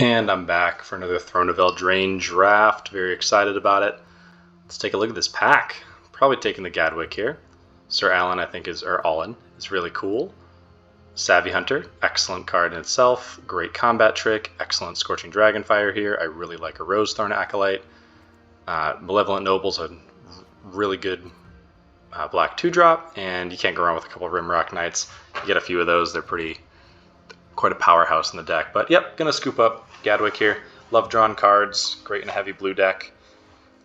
And I'm back for another Throne of Eldraine draft. Very excited about it. Let's take a look at this pack. Probably taking the Gadwick here. Sir Alan, I think, or Allen, is really cool. Savvy Hunter, excellent card in itself. Great combat trick. Excellent Scorching Dragonfire here. I really like a Rosethorn Acolyte. Malevolent Noble's a really good black 2-drop, and you can't go wrong with a couple of Rimrock Knights. You get a few of those, they're quite a powerhouse in the deck. But yep, gonna scoop up Gadwick here. Love drawn cards, great in a heavy blue deck.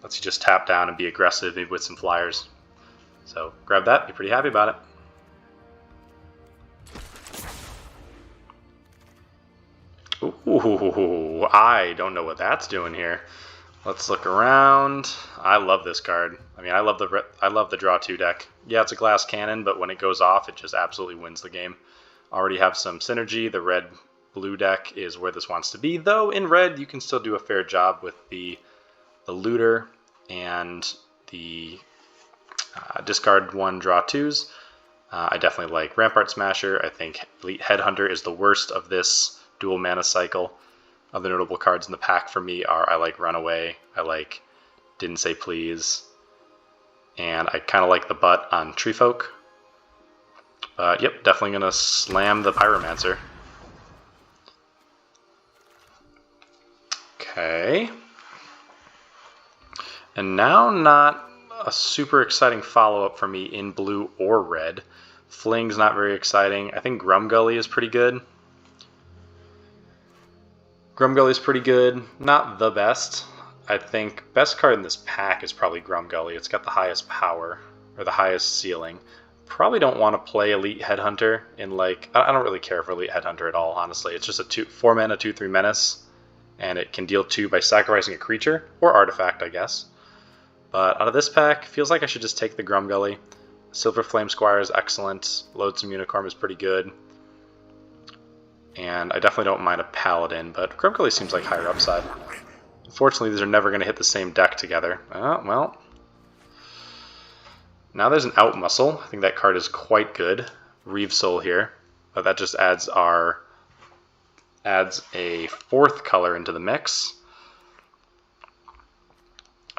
Lets you just tap down and be aggressive, maybe with some flyers. So grab that, be pretty happy about it. Ooh, I don't know what that's doing here. Let's look around. I love this card. I mean, I love the draw 2 deck. Yeah, it's a glass cannon, but when it goes off, it just absolutely wins the game. Already have some synergy. The red-blue deck is where this wants to be, though in red you can still do a fair job with the looter and the discard 1, draw 2s. I definitely like Rampart Smasher. I think Elite Headhunter is the worst of this dual mana cycle. Other notable cards in the pack for me are I like Runaway, I like Didn't Say Please, and I kind of like the butt on Treefolk. Yep, definitely going to slam the Pyromancer. Okay. And now not a super exciting follow-up for me in blue or red. Fling's not very exciting. I think Grumgully is pretty good. Grumgully's pretty good. Not the best. I think best card in this pack is probably Grumgully. It's got the highest power, or the highest ceiling. Probably don't want to play Elite Headhunter in like... I don't really care for Elite Headhunter at all, honestly. It's just a 4-mana, 2/3 menace, and it can deal 2 by sacrificing a creature, or artifact, I guess. But out of this pack, feels like I should just take the Grumgully. Silver Flame Squire is excellent. Loadsome Unicorn is pretty good. And I definitely don't mind a Paladin, but Grumgully seems like higher upside. Unfortunately, these are never going to hit the same deck together. Well... Now there's an Out Muscle. I think that card is quite good. Reeve Soul here. But that just adds a 4th color into the mix.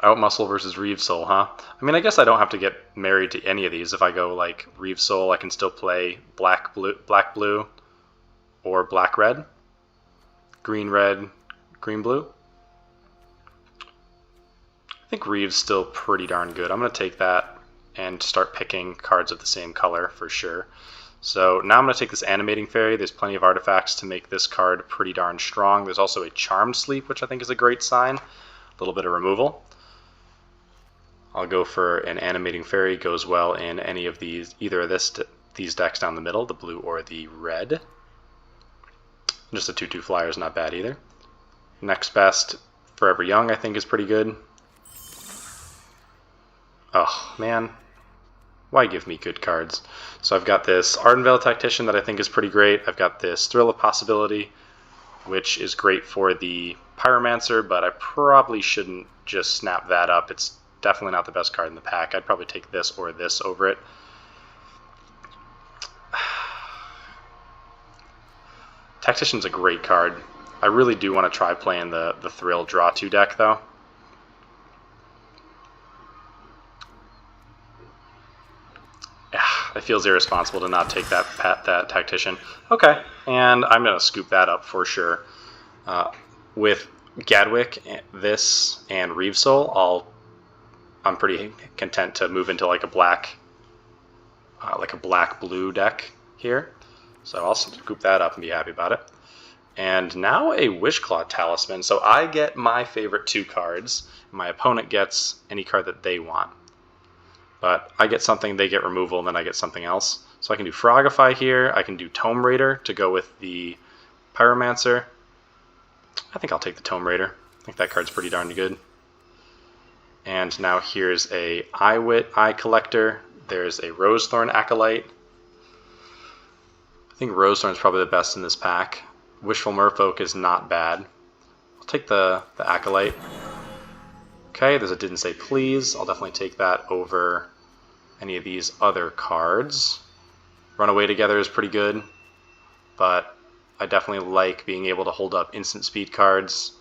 Out Muscle versus Reeve Soul, huh? I mean, I guess I don't have to get married to any of these. If I go like Reeve Soul, I can still play black blue, or black red, green red, green blue. I think Reeve's still pretty darn good. I'm going to take that and start picking cards of the same color for sure. So now I'm going to take this Animating Fairy. There's plenty of artifacts to make this card pretty darn strong. There's also a Charmed Sleep, which I think is a great sign. A little bit of removal. I'll go for an Animating Fairy. Goes well in any of these, either of these decks down the middle, the blue or the red. Just a 2/2 flyer is not bad either. Next best, Forever Young, I think is pretty good. Oh, man. Why give me good cards? So I've got this Ardenvale Tactician that I think is pretty great. I've got this Thrill of Possibility, which is great for the Pyromancer, but I probably shouldn't just snap that up. It's definitely not the best card in the pack. I'd probably take this or this over it. Tactician's a great card. I really do want to try playing the Thrill Draw 2 deck, though. It feels irresponsible to not take that Tactician. Okay, and I'm going to scoop that up for sure. With Gadwick, this, and Reeve Soul, I'm pretty content to move into like a black-blue deck here. So I'll scoop that up and be happy about it. And now a Wishclaw Talisman. So I get my favorite 2 cards. My opponent gets any card that they want. But I get something, they get removal, and then I get something else. So I can do Frogify here. I can do Tome Raider to go with the Pyromancer. I think I'll take the Tome Raider. I think that card's pretty darn good. And now here's a Eye Collector. There's a Rosethorn Acolyte. I think Rosethorn's probably the best in this pack. Wishful Merfolk is not bad. I'll take the Acolyte. Okay, there's a Didn't Say Please. I'll definitely take that over any of these other cards. Runaway Together is pretty good, but I definitely like being able to hold up instant speed cards.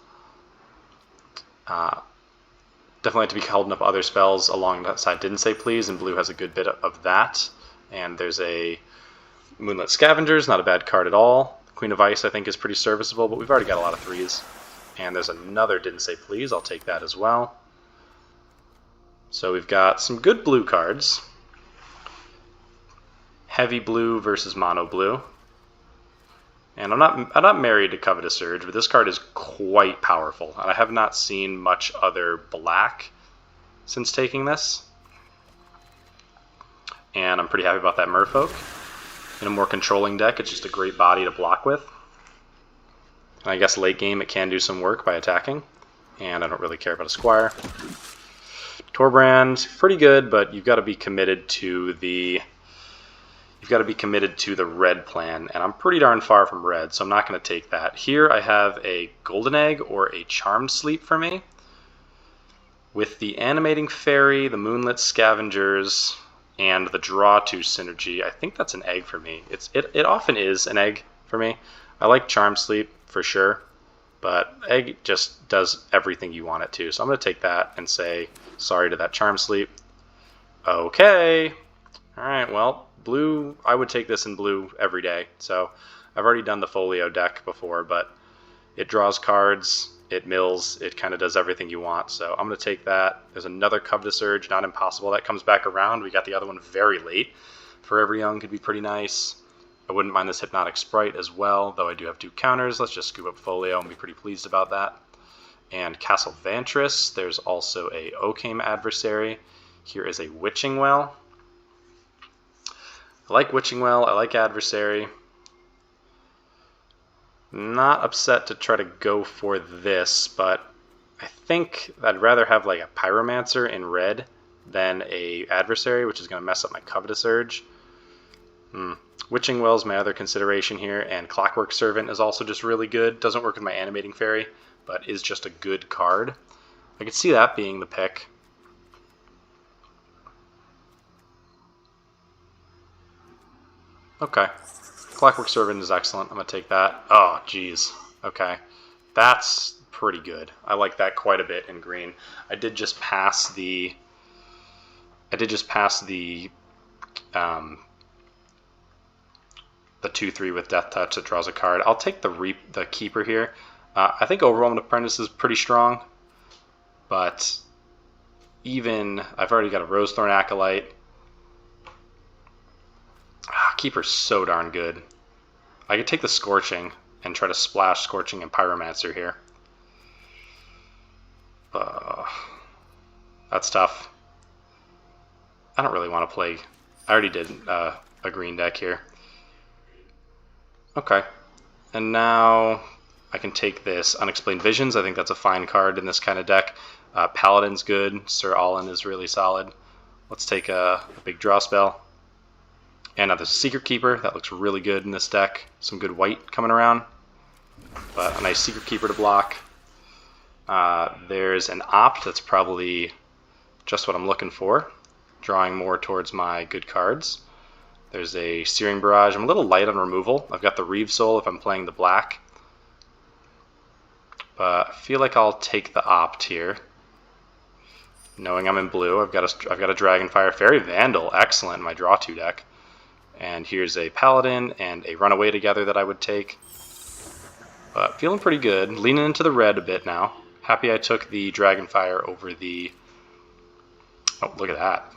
Definitely like to be holding up other spells alongside Didn't Say Please, and blue has a good bit of that. And there's a Moonlit Scavengers, not a bad card at all. Queen of Ice I think is pretty serviceable, but we've already got a lot of 3s. And there's another Didn't Say Please, I'll take that as well. So we've got some good blue cards. Heavy blue versus mono blue. And I'm not married to Covetous Surge, but this card is quite powerful, and I have not seen much other black since taking this. And I'm pretty happy about that Merfolk. In a more controlling deck, it's just a great body to block with. And I guess late game it can do some work by attacking, and I don't really care about a Squire. Torbrand, pretty good, but you've got to be committed to the red plan, and I'm pretty darn far from red, so I'm not going to take that. Here I have a Golden Egg or a Charmed Sleep for me. With the Animating Fairy, the Moonlit Scavengers, and the Draw 2 synergy, I think that's an egg for me. It often is an egg for me. I like Charmed Sleep for sure, but egg just does everything you want it to, so I'm going to take that and say sorry to that Charmed Sleep. Okay. Alright, well, blue, I would take this in blue every day. So I've already done the Folio deck before, but it draws cards, it mills, it kind of does everything you want. So I'm going to take that. There's another Covetous Urge, not impossible. That comes back around. We got the other one very late. Forever Young could be pretty nice. I wouldn't mind this Hypnotic Sprite as well, though I do have 2 counters. Let's just scoop up Folio and be pretty pleased about that. And Castle Vantress. There's also a Occam Adversary. Here is a Witching Well. I like Witching Well, I like Adversary. Not upset to try to go for this, but I think I'd rather have like a Pyromancer in red than a Adversary, which is going to mess up my Covetous Urge. Witching Well is my other consideration here, and Clockwork Servant is also just really good. Doesn't work with my Animating Fairy, but is just a good card. I could see that being the pick. Okay. Clockwork Servant is excellent. I'm going to take that. Oh, geez. Okay. That's pretty good. I like that quite a bit in green. I did just pass the 2/3 with Death Touch that draws a card. I'll take the Keeper here. I think Overwhelmed Apprentice is pretty strong, but even I've already got a Rosethorn Acolyte. Keeper's so darn good. I could take the Scorching and try to splash Scorching and Pyromancer here. That's tough. I don't really want to play. I already did a green deck here. Okay. And now I can take this Unexplained Visions. I think that's a fine card in this kind of deck. Paladin's good. Sir Allen is really solid. Let's take a big draw spell. And now there's a Secret Keeper. That looks really good in this deck. Some good white coming around. But a nice Secret Keeper to block. There's an Opt. That's probably just what I'm looking for. Drawing more towards my good cards. There's a Searing Barrage. I'm a little light on removal. I've got the Reeve Soul if I'm playing the black. But I feel like I'll take the Opt here. Knowing I'm in blue, I've got a Dragonfire. Fairy Vandal. Excellent in my draw 2 deck. And here's a Paladin and a Runaway together that I would take. But feeling pretty good. Leaning into the red a bit now. Happy I took the Dragonfire over the... Oh, look at that.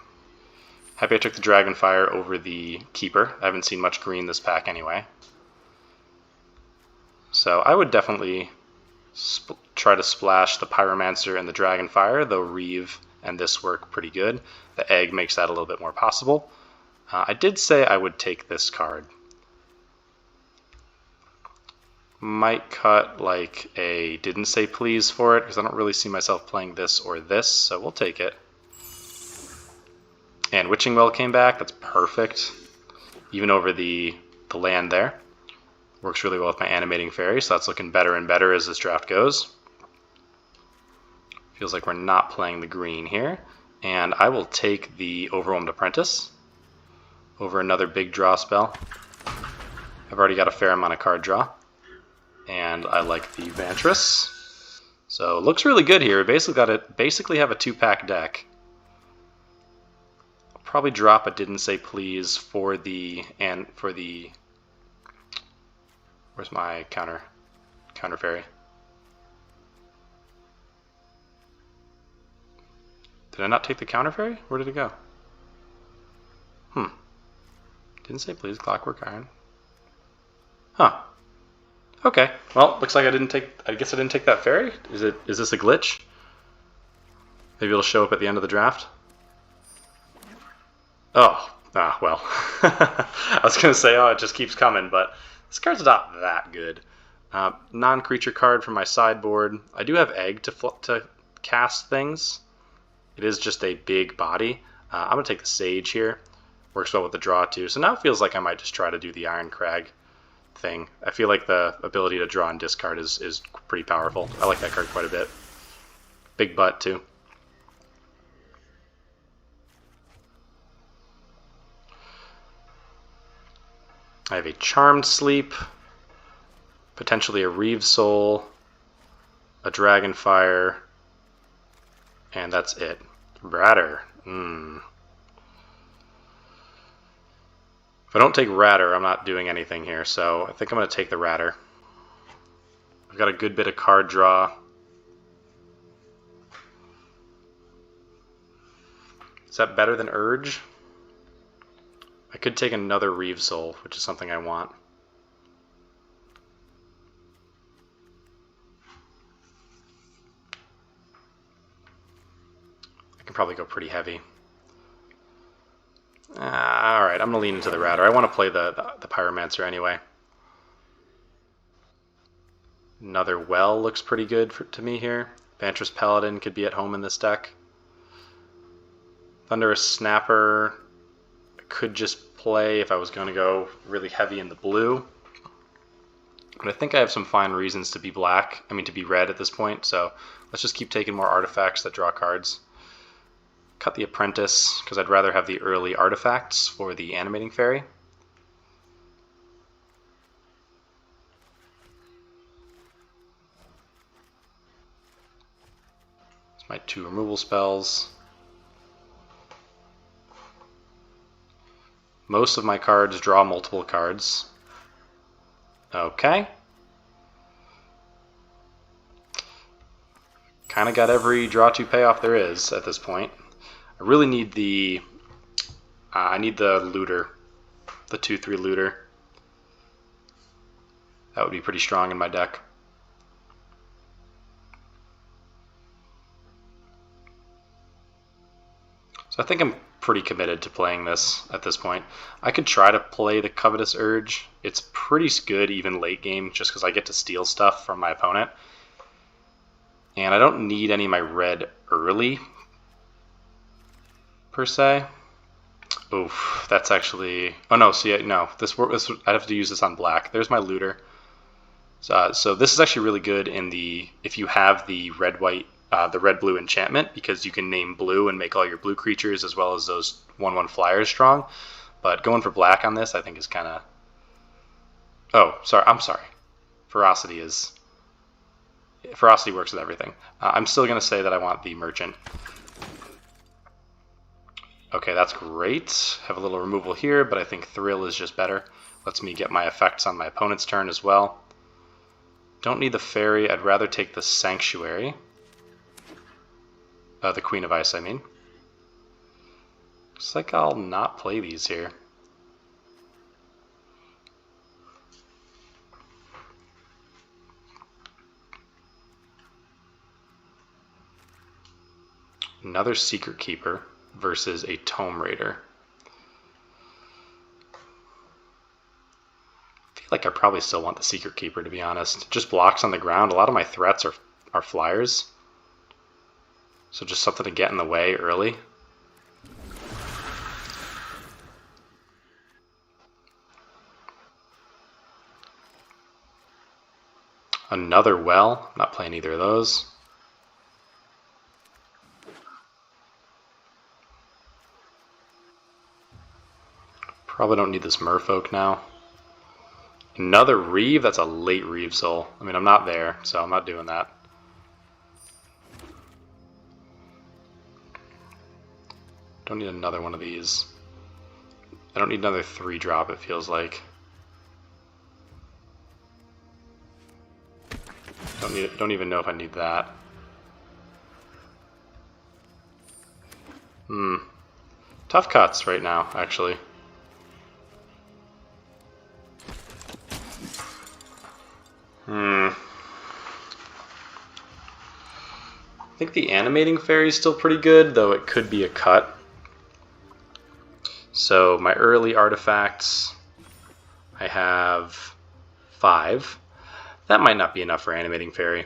Happy I took the Dragonfire over the Keeper. I haven't seen much green this pack anyway. So I would definitely try to splash the Pyromancer and the Dragonfire, though Reeve and this work pretty good. The Egg makes that a little bit more possible. I did say I would take this card. Might cut like a Didn't Say Please for it, because I don't really see myself playing this or this, so we'll take it. And Witching Well came back. That's perfect. Even over the land there. Works really well with my Animating Fairy, so that's looking better and better as this draft goes. Feels like we're not playing the green here. And I will take the Overwhelmed Apprentice over another big draw spell. I've already got a fair amount of card draw. and I like the Vantress. So it looks really good here. Basically have a 2-pack deck. I'll probably drop a Didn't Say Please for the where's my counter fairy? Did I not take the counter fairy? Where did it go? Didn't Say Please, Clockwork Iron. Huh. Okay. Well, looks like I guess I didn't take that fairy. Is this a glitch? Maybe it'll show up at the end of the draft. Oh. Well. I was gonna say, it just keeps coming, but this card's not that good. Non-creature card from my sideboard. I do have Egg to cast things. It is just a big body. I'm going to take the Sage here. Works well with the draw too. So now it feels like I might just try to do the Irencrag thing. I feel like the ability to draw and discard is pretty powerful. I like that card quite a bit. Big butt too. I have a Charmed Sleep, potentially a Reeve Soul, a Dragonfire, and that's it. Ratter. If I don't take Ratter, I'm not doing anything here, so I think I'm going to take the Ratter. I've got a good bit of card draw. Is that better than Urge? I could take another Reeve Soul, which is something I want. I can probably go pretty heavy. Alright, I'm going to lean into the Ratter. I want to play the Pyromancer anyway. Another Well looks pretty good to me here. Vantress Paladin could be at home in this deck. Thunderous Snapper I could just play if I was going to go really heavy in the blue. But I think I have some fine reasons to be to be red at this point, so let's just keep taking more artifacts that draw cards. Cut the Apprentice, because I'd rather have the early artifacts for the Animating Fairy. It's my 2 removal spells. Most of my cards draw multiple cards. Okay. Kind of got every draw 2 payoff there is at this point. I really need I need the Looter, the 2/3 Looter. That would be pretty strong in my deck. So I think I'm pretty committed to playing this at this point. I could try to play the Covetous Urge. It's pretty good even late game just because I get to steal stuff from my opponent. And I don't need any of my red early, per se. Oof, that's actually... Oh no, see, no. I'd have to use this on black. There's my Looter. So this is actually really good in if you have the red-white, the red-blue enchantment, because you can name blue and make all your blue creatures as well as those 1/1 flyers strong. But going for black on this, I think is kind of... Oh, sorry. I'm sorry. Ferocity works with everything. I'm still going to say that I want the Merchant. Okay, that's great. Have a little removal here, but I think Thrill is just better. Lets me get my effects on my opponent's turn as well. Don't need the Fairy. I'd rather take the Sanctuary. The Queen of Ice, I mean. Looks like I'll not play these here. Another Secret Keeper versus a Tome Raider. I feel like I probably still want the Secret Keeper, to be honest. Just blocks on the ground. A lot of my threats are flyers. So just something to get in the way early. Another Well. I'm not playing either of those. Probably don't need this Merfolk now. Another Reeve? That's a late Reeve soul. I mean, I'm not there, so I'm not doing that. Don't need another one of these. I don't need another 3-drop, it feels like. Don't even know if I need that. Tough cuts right now, actually. I think the animating fairy is still pretty good, though it could be a cut. So my early artifacts, I have 5. That might not be enough for animating fairy.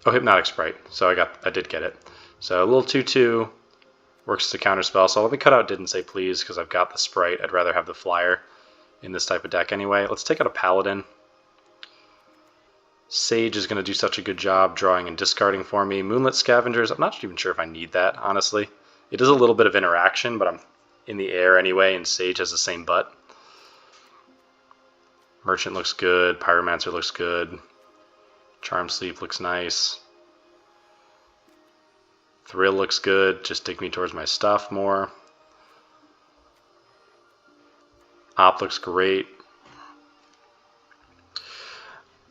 Oh, hypnotic sprite. So I did get it. So a little 2/2 works as a counterspell. So let me cut out didn't say please because I've got the sprite. I'd rather have the flyer in this type of deck anyway. Let's take out a paladin. Sage is going to do such a good job drawing and discarding for me. Moonlit Scavengers, I'm not even sure if I need that, honestly. It is a little bit of interaction, but I'm in the air anyway, and Sage has the same butt. Merchant looks good. Pyromancer looks good. Charm Sleep looks nice. Thrill looks good. Just dig me towards my stuff more. Op looks great.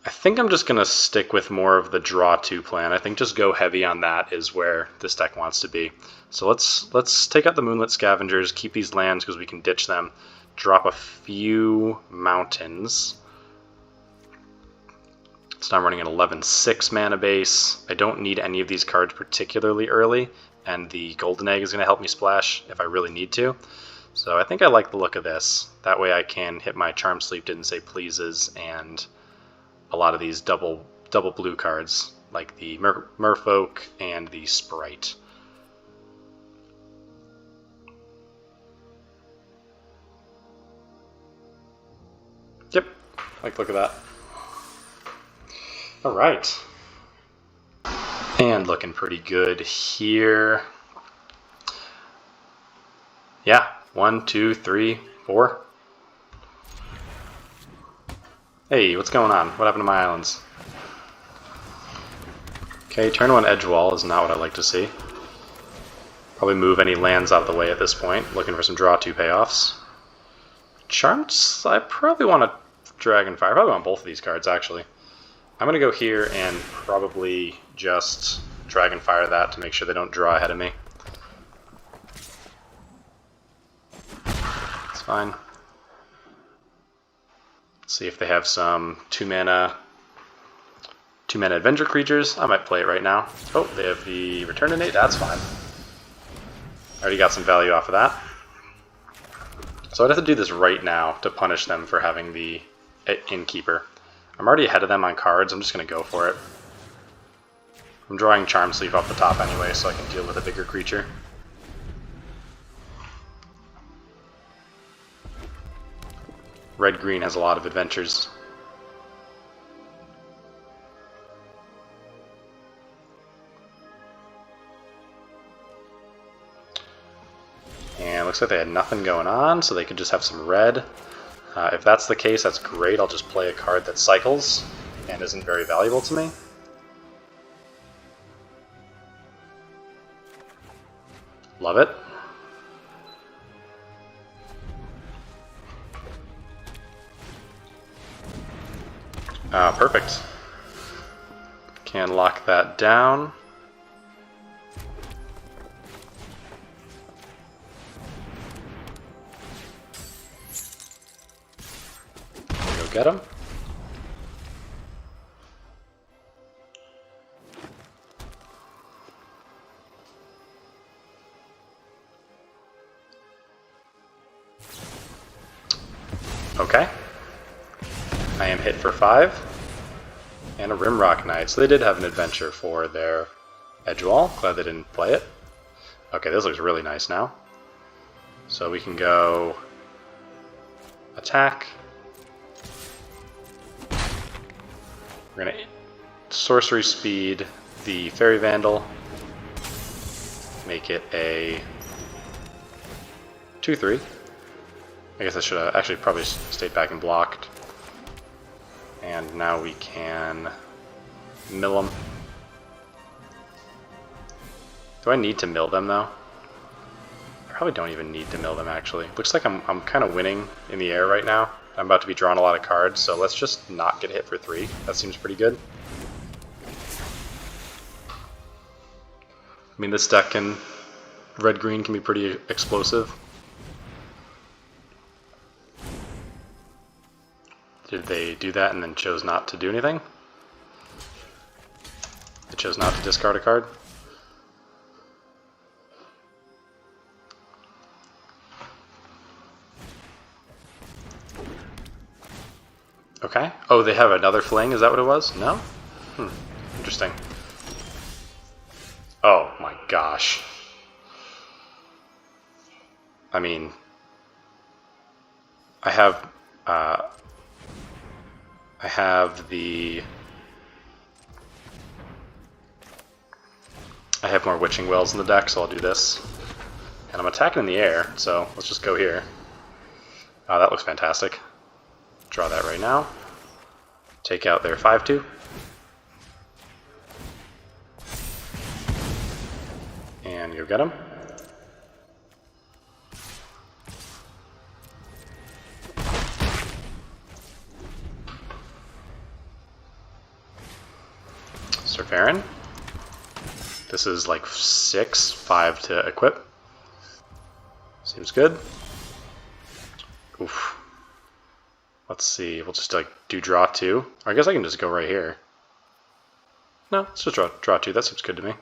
I think I'm just going to stick with more of the draw 2 plan. I think just go heavy on that is where this deck wants to be. So let's take out the Moonlit Scavengers, keep these lands because we can ditch them, drop a few mountains. So I'm running an 11/6 mana base. I don't need any of these cards particularly early, and the Golden Egg is going to help me splash if I really need to. So I think I like the look of this. That way I can hit my Charm Sleep, didn't say pleases, and a lot of these double blue cards, like the Merfolk and the Sprite. Yep, I like the look of that. All right. And looking pretty good here. Yeah, 1, 2, 3, 4. Hey, what's going on? What happened to my islands? Okay, turn 1 edge wall is not what I'd like to see. Probably move any lands out of the way at this point. Looking for some draw 2 payoffs. Charms, I probably want a Dragonfire. I probably want both of these cards, actually. I'm going to go here and probably just Dragonfire that to make sure they don't draw ahead of me. It's fine. Let's see if they have some 2-mana Adventure creatures. I might play it right now. Oh, they have the Return Innate. That's fine. I already got some value off of that. So I'd have to do this right now to punish them for having the Innkeeper. I'm already ahead of them on cards. I'm just going to go for it. I'm drawing Charm Sleep off the top anyway, so I can deal with a bigger creature. Red-green has a lot of adventures. And looks like they had nothing going on, so they could just have some red. If that's the case, that's great. I'll just play a card that cycles and isn't very valuable to me. Love it. Perfect. Can lock that down. Go get him. Okay. I am hit for 5. And a Rimrock Knight. So they did have an adventure for their edge wall. Glad they didn't play it. Okay, this looks really nice now. So we can go attack. We're going to sorcery speed the Fairy Vandal. Make it a 2/3. I guess I should have actually probably stayed back and blocked. And now we can mill them. Do I need to mill them though? I probably don't even need to mill them actually. Looks like I'm kind of winning in the air right now. I'm about to be drawing a lot of cards, so let's just not get hit for 3. That seems pretty good. I mean, this deck can, red-green can be pretty explosive. Did they do that and then chose not to do anything? They chose not to discard a card? Okay. Oh, they have another fling? Is that what it was? No? Interesting. Oh my gosh. I mean, I have more Witching Wells in the deck, so I'll do this. And I'm attacking in the air, so let's just go here. Oh, that looks fantastic. Draw that right now. Take out their 5/2. And you get them. Surverin. This is like 6, 5 to equip. Seems good. Oof. Let's see, we'll just like do draw 2. I guess I can just go right here. No, let's just draw 2, that seems good to me.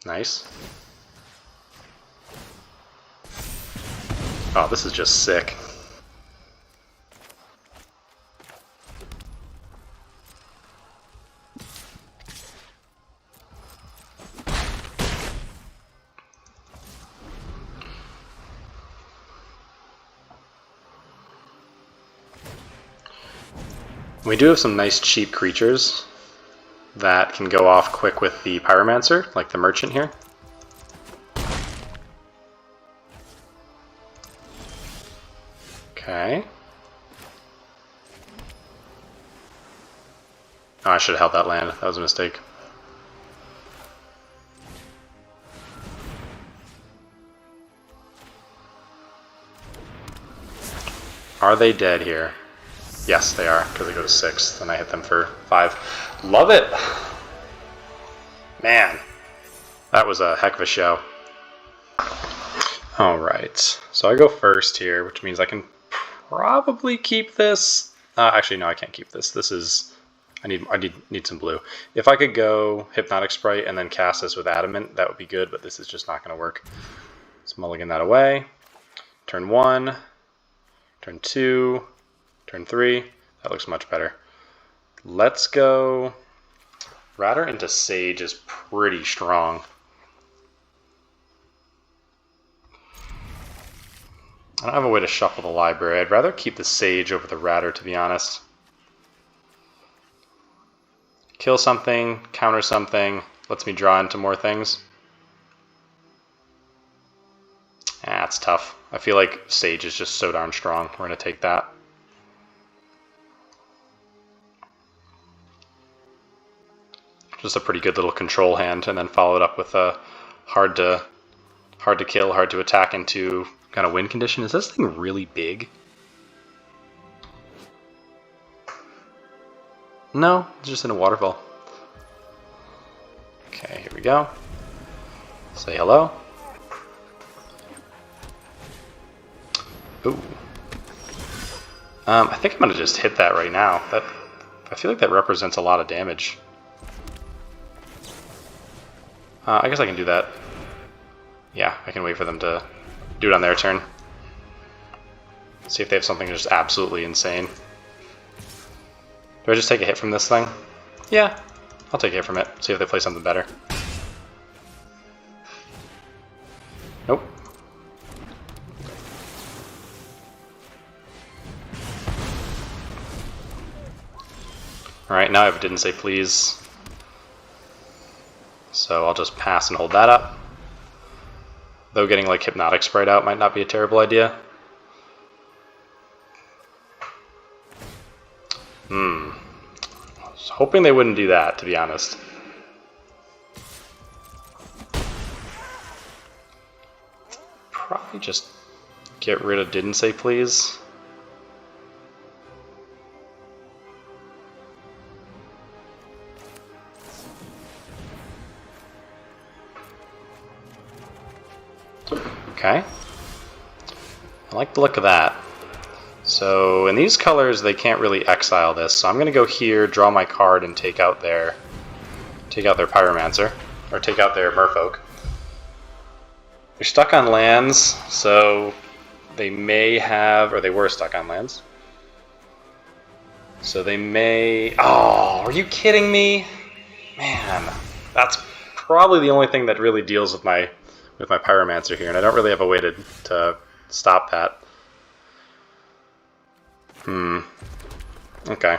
Nice. Oh, this is just sick. We do have some nice cheap creatures that can go off quick with the Pyromancer, like the Merchant here. Okay. Oh, I should have held that land. That was a mistake. Are they dead here? Yes, they are, because they go to 6, and I hit them for 5. Love it! Man, that was a heck of a show. Alright, so I go first here, which means I can probably keep this. Actually, no, I can't keep this. This is... I need some blue. If I could go Hypnotic Sprite and then cast this with Adamant, that would be good, but this is just not going to work. Let's mulligan that away. Turn 1, turn 2... Turn 3, that looks much better. Let's go... Ratter into Sage is pretty strong. I don't have a way to shuffle the library. I'd rather keep the Sage over the Ratter, to be honest. Kill something, counter something, lets me draw into more things. It's tough. I feel like Sage is just so darn strong. We're going to take that. Just a pretty good little control hand, and then follow it up with a hard to kill, hard to attack into kind of win condition. Is this thing really big? No, it's just in a waterfall. Okay, here we go. Say hello. Ooh. I think I'm gonna just hit that right now. I feel like that represents a lot of damage. I guess I can do that. Yeah, I can wait for them to do it on their turn. See if they have something just absolutely insane. Do I just take a hit from this thing? Yeah, I'll take a hit from it. See if they play something better. Nope. Alright, now I have a Didn't Say Please. So I'll just pass and hold that up. Though getting like Hypnotic Sprite out might not be a terrible idea. I was hoping they wouldn't do that, to be honest. Probably just get rid of Didn't Say Please. Okay. I like the look of that. So in these colors, they can't really exile this. So I'm going to go here, draw my card, and take out their Pyromancer, or take out their Merfolk. They're stuck on lands, so they may have, or they were stuck on lands. So they may. Oh, are you kidding me? Man, that's probably the only thing that really deals with my Pyromancer here, and I don't really have a way to stop that. Okay.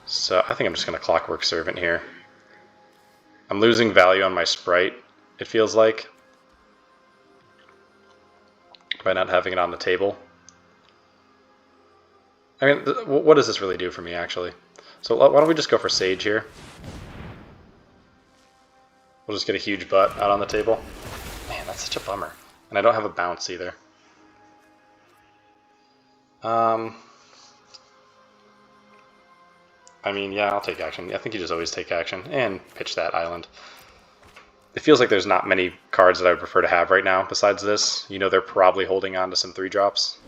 So I think I'm just going to Clockwork Servant here. I'm losing value on my Sprite, it feels like, by not having it on the table. I mean, what does this really do for me, actually? So why don't we just go for Sage here? We'll just get a huge butt out on the table. Man, that's such a bummer. And I don't have a bounce either. I mean, yeah, I'll take action. I think you just always take action and pitch that island. It feels like there's not many cards that I would prefer to have right now besides this. You know, they're probably holding on to some 3-drops.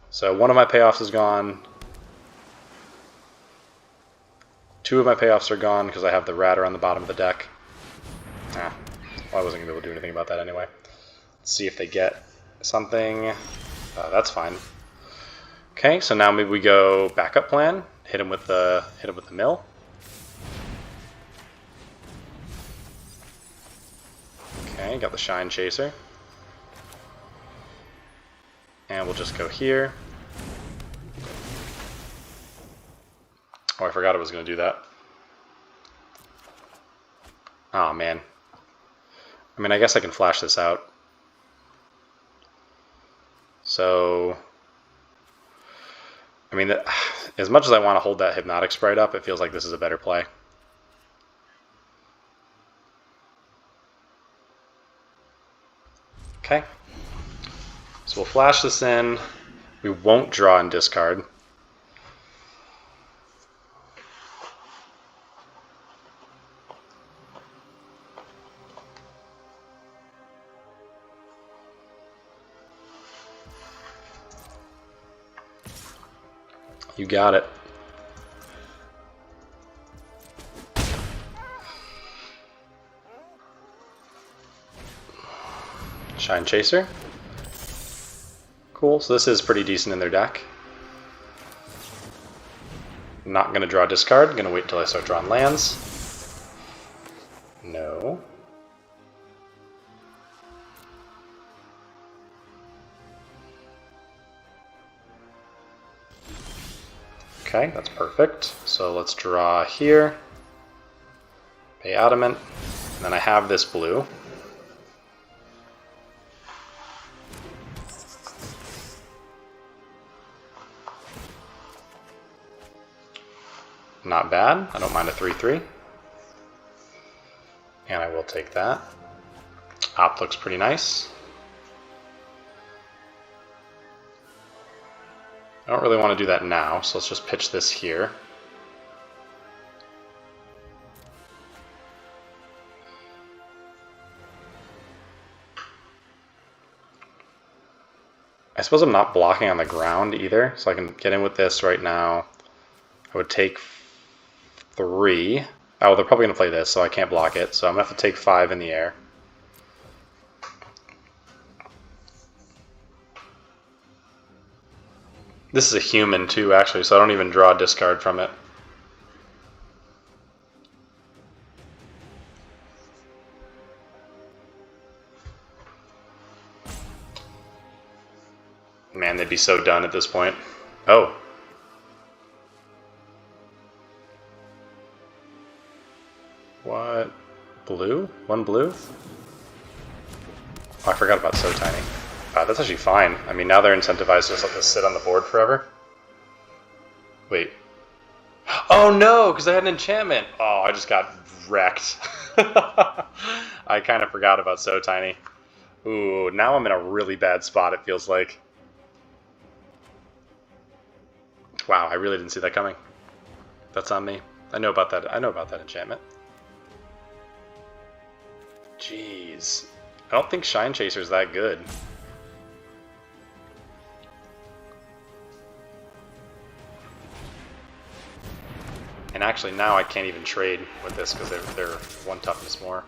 So one of my payoffs is gone. 2 of my payoffs are gone because I have the Ratter on the bottom of the deck. Well, I wasn't going to be able to do anything about that anyway. Let's see if they get something. That's fine. Okay, so now maybe we go backup plan. Hit him with the mill. Okay, got the Shine Chaser. And we'll just go here. Oh, I forgot I was going to do that. Oh, man. I mean, I guess I can flash this out. So, I mean, as much as I want to hold that Hypnotic Sprite up, it feels like this is a better play. Okay. So we'll flash this in. We won't draw and discard. You got it. Shine Chaser. Cool, so this is pretty decent in their deck. Not going to draw discard, going to wait until I start drawing lands. No. Okay, that's perfect. So let's draw here. Pay Adamant. And then I have this blue. Not bad. I don't mind a 3/3. And I will take that. Op looks pretty nice. I don't really want to do that now, so let's just pitch this here. I suppose I'm not blocking on the ground either, so I can get in with this right now. I would take 3. Oh, they're probably going to play this, so I can't block it, so I'm going to have to take 5 in the air. This is a human too, actually, so I don't even draw a discard from it. Man, they'd be so done at this point. Oh. Blue? One blue? Oh, I forgot about So Tiny. That's actually fine. I mean, now they're incentivized to just let this sit on the board forever. Wait. Oh no, because I had an enchantment! Oh, I just got wrecked. I kind of forgot about So Tiny. Ooh, now I'm in a really bad spot, it feels like. Wow, I really didn't see that coming. That's on me. I know about that. I know about that enchantment. Jeez. I don't think Shine Chaser's that good. And actually now I can't even trade with this because they're one toughness more.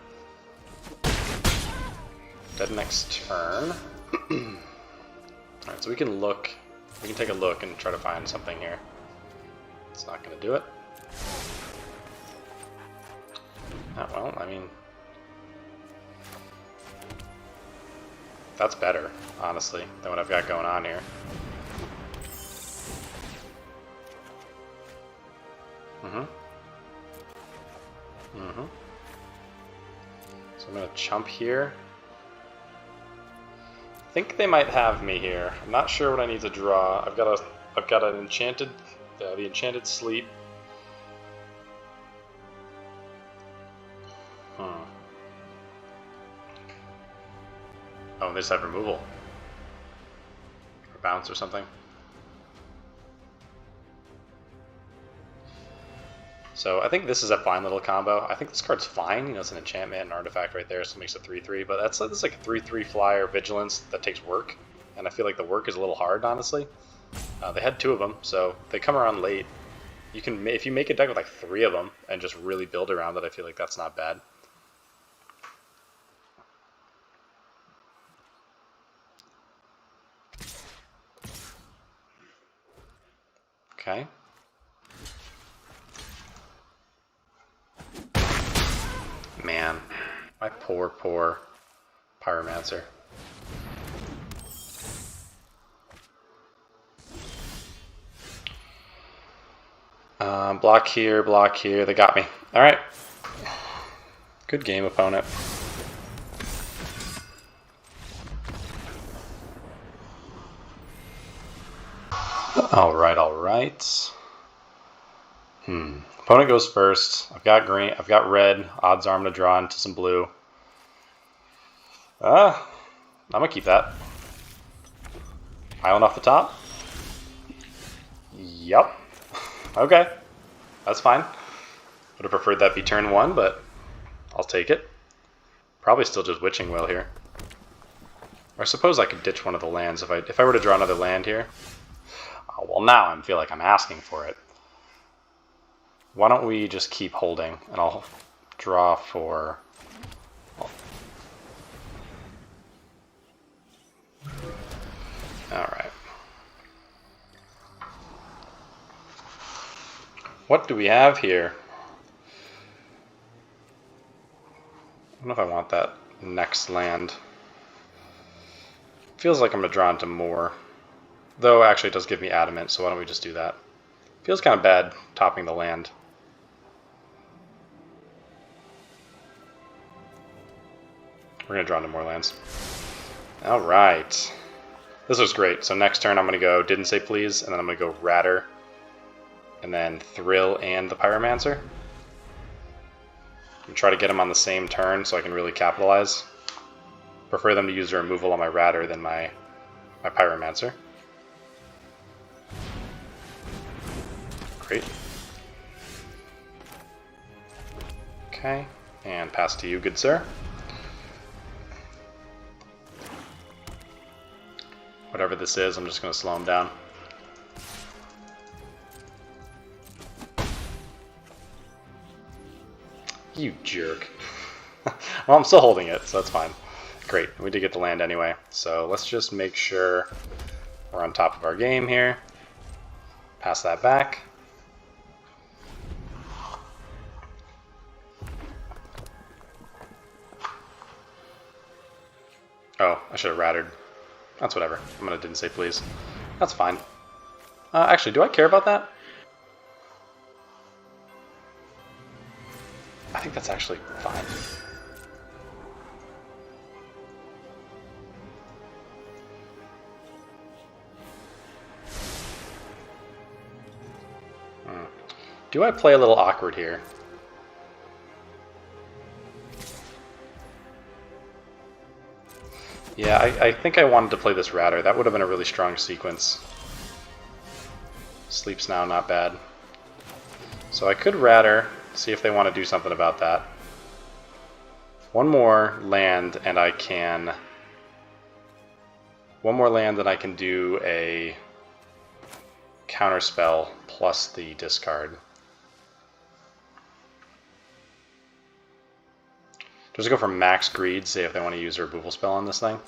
Dead next turn. Alright, so we can look. We can take a look and try to find something here. It's not going to do it. Oh, well, I mean... That's better, honestly, than what I've got going on here. So I'm going to chump here. I think they might have me here. I'm not sure what I need to draw. I've got an enchanted, the enchanted sleep. Oh, and they just have removal. Or bounce or something. So I think this is a fine little combo. I think this card's fine. You know, it's an enchantment and artifact right there, so it makes it 3/3. But that's like a 3/3 flyer vigilance that takes work, and I feel like the work is a little hard, honestly. They had 2 of them, so they come around late. You can, if you make a deck with like 3 of them and just really build around it, I feel like that's not bad. Okay. Man, my poor Pyromancer. Block here. They got me. All right. Good game, opponent. All right. Opponent goes first. I've got green. I've got red. Odds are I'm gonna draw into some blue. I'm gonna keep that. Island off the top. Yup. Okay. That's fine. Would have preferred that be turn 1, but I'll take it. Probably still just Witching Well here. Or I suppose I could ditch one of the lands if I were to draw another land here. Oh, well, now I feel like I'm asking for it. Why don't we just keep holding, and I'll draw for... Alright. What do we have here? I don't know if I want that next land. Feels like I'm going to draw into more. Though, actually, it does give me Adamant, so why don't we just do that? Feels kind of bad topping the land. We're going to draw into more lands. Alright. This was great. So next turn I'm going to go Didn't Say Please, and then I'm going to go Ratter, and then Thrill and the Pyromancer. And try to get them on the same turn so I can really capitalize. Prefer them to use their removal on my Ratter than my Pyromancer. Great. Okay, and pass to you, good sir. Whatever this is, I'm just going to slow him down. You jerk. Well, I'm still holding it, so that's fine. Great, we did get the land anyway. So let's just make sure we're on top of our game here. Pass that back. Oh, I should have rattered. That's whatever. I'm gonna Didn't Say Please. That's fine. Actually, do I care about that? I think that's actually fine. Do I play a little awkward here? Yeah, I think I wanted to play this Ratter. That would have been a really strong sequence. Sleeps now, not bad. So I could Ratter, see if they want to do something about that. One more land and I can... One more land and I can do a counterspell plus the discard. Just go for max greed, see if they want to use a removal spell on this thing.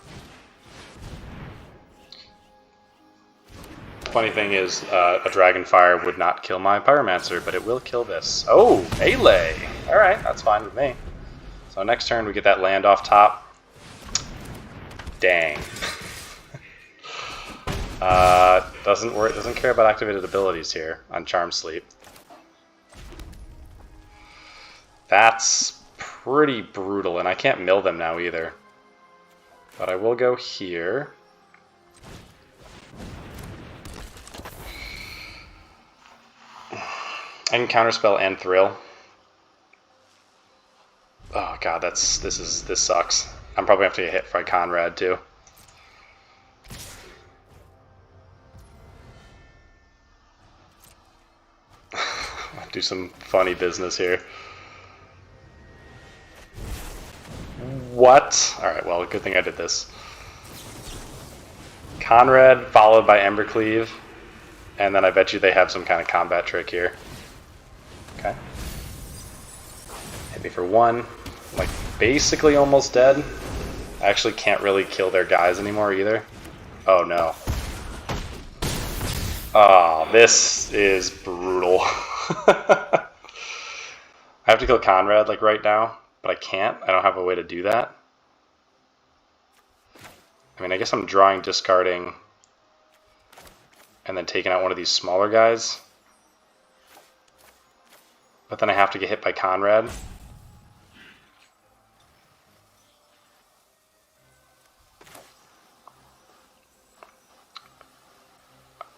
Funny thing is, a Dragonfire would not kill my Pyromancer, but it will kill this. Oh, Melee! Alright, that's fine with me. So next turn we get that land off top. Dang. Doesn't care about activated abilities here on Charm Sleep. That's pretty brutal, and I can't mill them now either. But I will go here. I can counterspell and thrill. Oh god, this sucks. I'm probably gonna have to get hit by Conrad too. Do some funny business here. What? Alright, well, good thing I did this. Conrad followed by Embercleave, and then I bet you they have some kind of combat trick here. Okay. Hit me for 1. Like, basically almost dead. I actually can't really kill their guys anymore either. Oh no. Oh, this is brutal. I have to kill Conrad like right now, but I can't. I don't have a way to do that. I mean, I guess I'm drawing, discarding, and then taking out one of these smaller guys. But then I have to get hit by Conrad.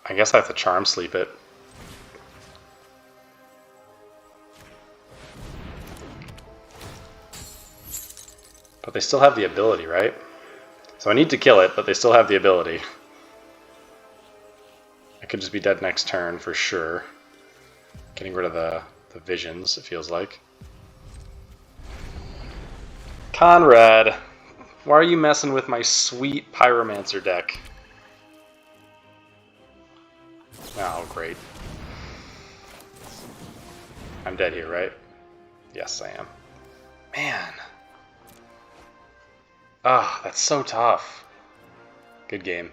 I guess I have to Charm Sleep it. But they still have the ability, right? So I need to kill it, but they still have the ability. I could just be dead next turn for sure. Getting rid of the visions, it feels like. Conrad, why are you messing with my sweet Pyromancer deck? Oh, great. I'm dead here, right? Yes, I am. Man. Ah, that's so tough. Good game.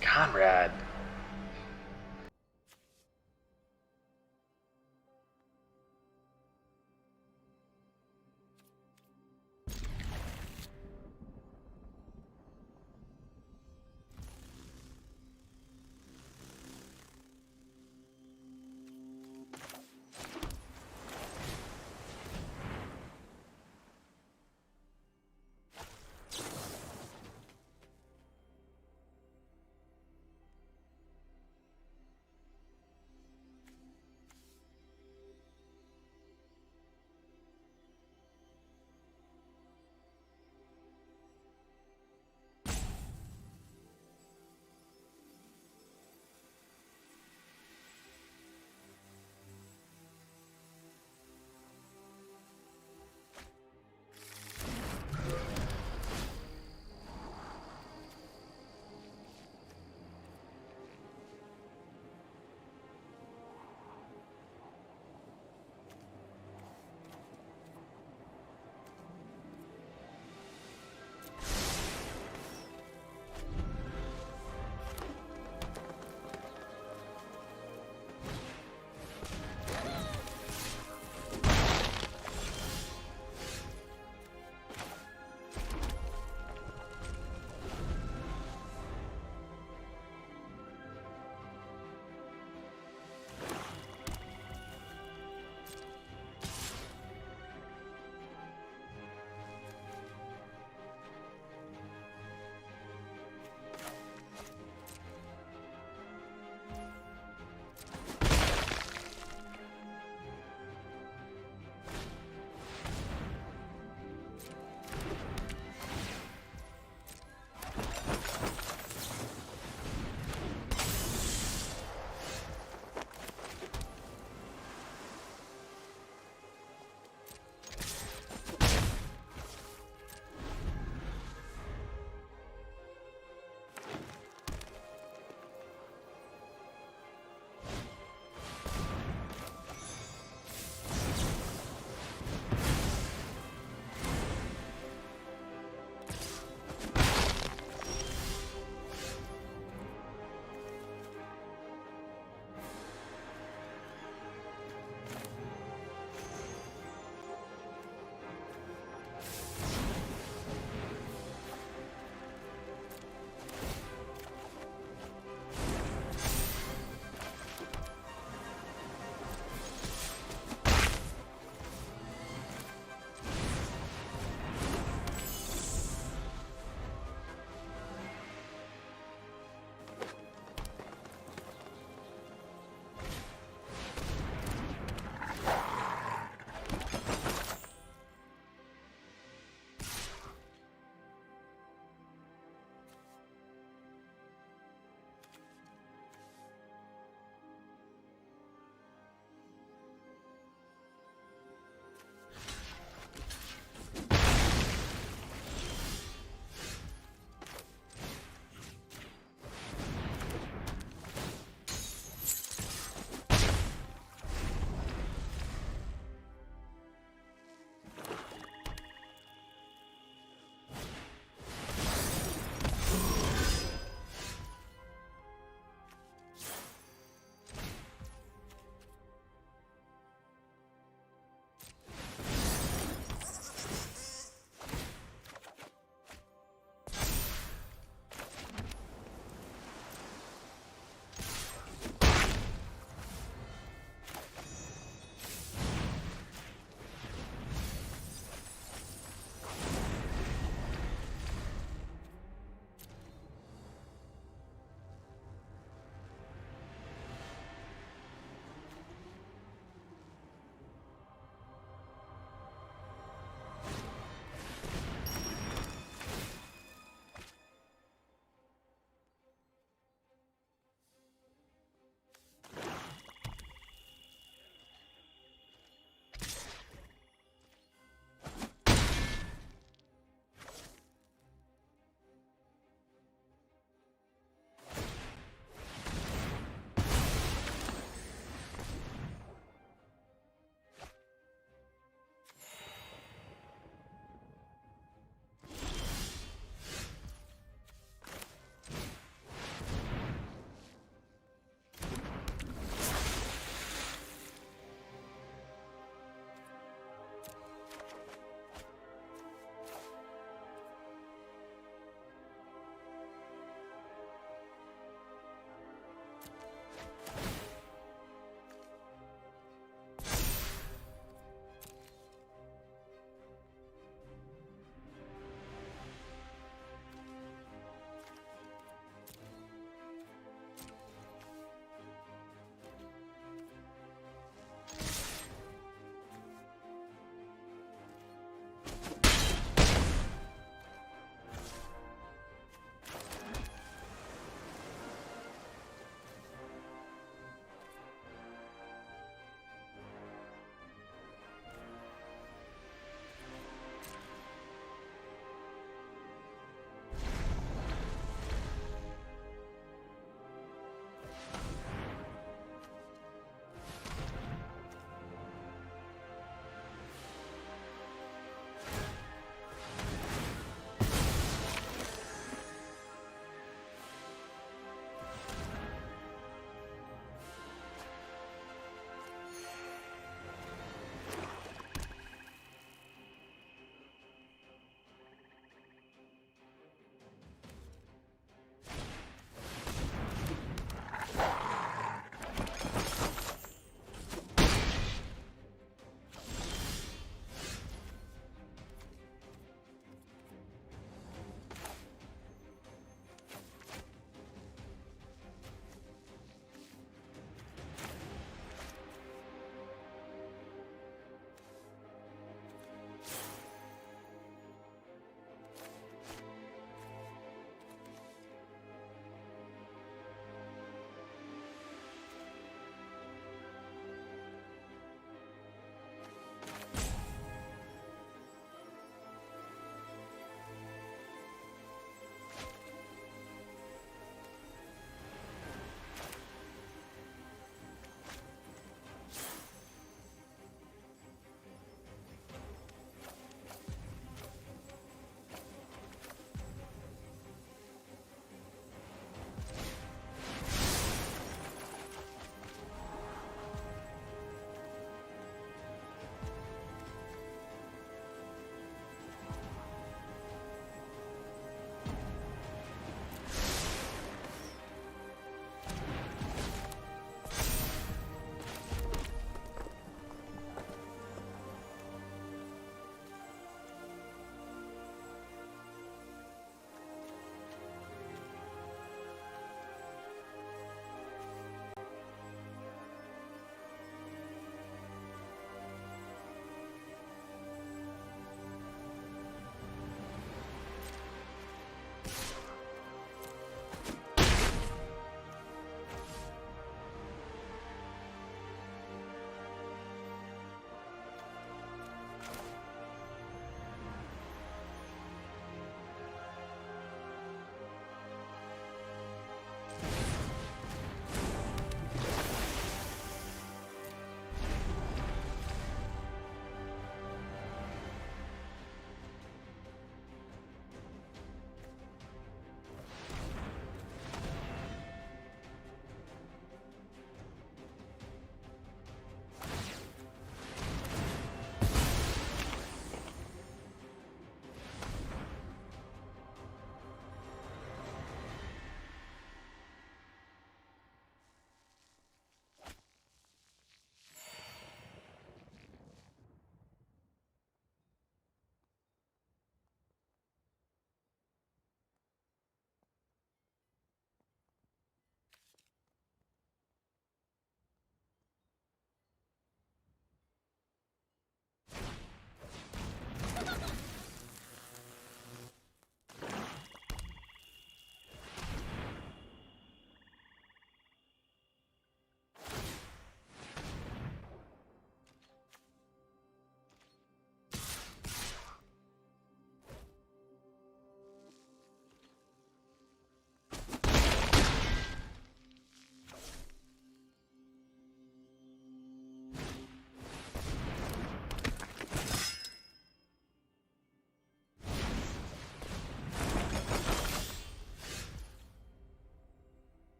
Conrad.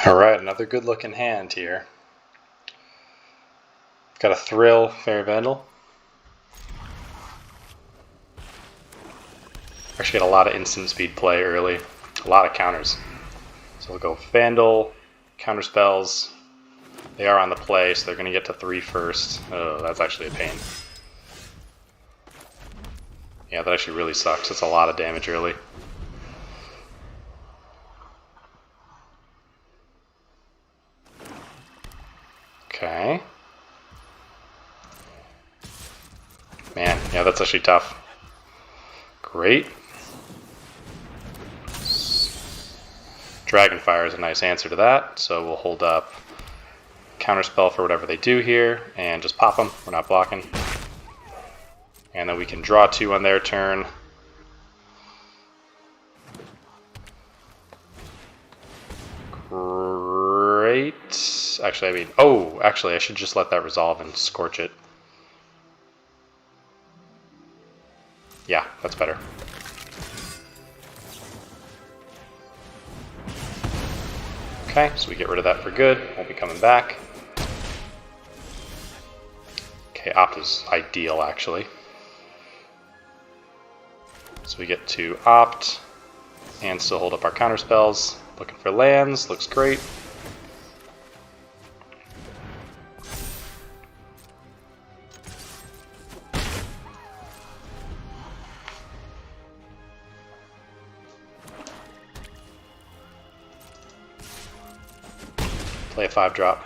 Alright, another good looking hand here. Got a Thrill, Fairy Vandal. Actually got a lot of instant speed play early. A lot of counters. So we'll go Vandal, counter spells. They are on the play, so they're going to get to 3 first. Oh, that's actually a pain. Yeah, that actually really sucks. It's a lot of damage early. Okay. Man, yeah, that's actually tough. Great. Dragonfire is a nice answer to that, so we'll hold up Counterspell for whatever they do here, and just pop them. We're not blocking. And then we can draw 2 on their turn. Great. Actually, I should just let that resolve and scorch it. Yeah, that's better. Okay, so we get rid of that for good. Won't be coming back. Okay, opt is ideal, actually. So we get to opt and still hold up our counter spells. Looking for lands, looks great. Play a 5-drop.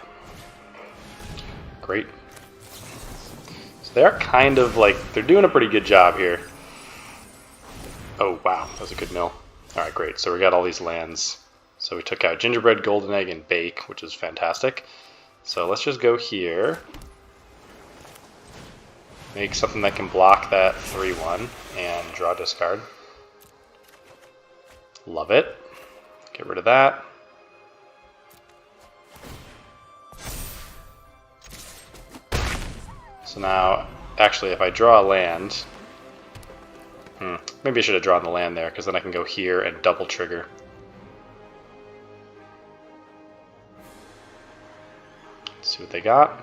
Great. So they're kind of like, they're doing a pretty good job here. Oh wow, that was a good mill. Alright, great. So we got all these lands. So we took out Gingerbread, Golden Egg, and Bake, which is fantastic. So let's just go here. Make something that can block that 3-1 and draw discard. Love it. Get rid of that. So now, actually, if I draw a land, maybe I should have drawn the land there, because then I can go here and double trigger. Let's see what they got.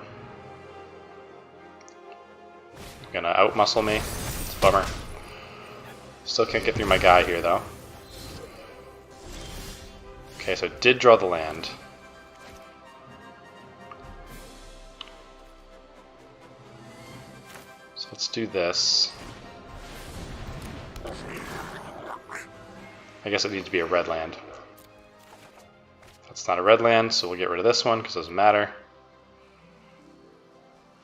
Gonna outmuscle me. It's a bummer. Still can't get through my guy here, though. Okay, so I did draw the land. So let's do this. I guess it needs to be a red land. That's not a red land, so we'll get rid of this one because it doesn't matter.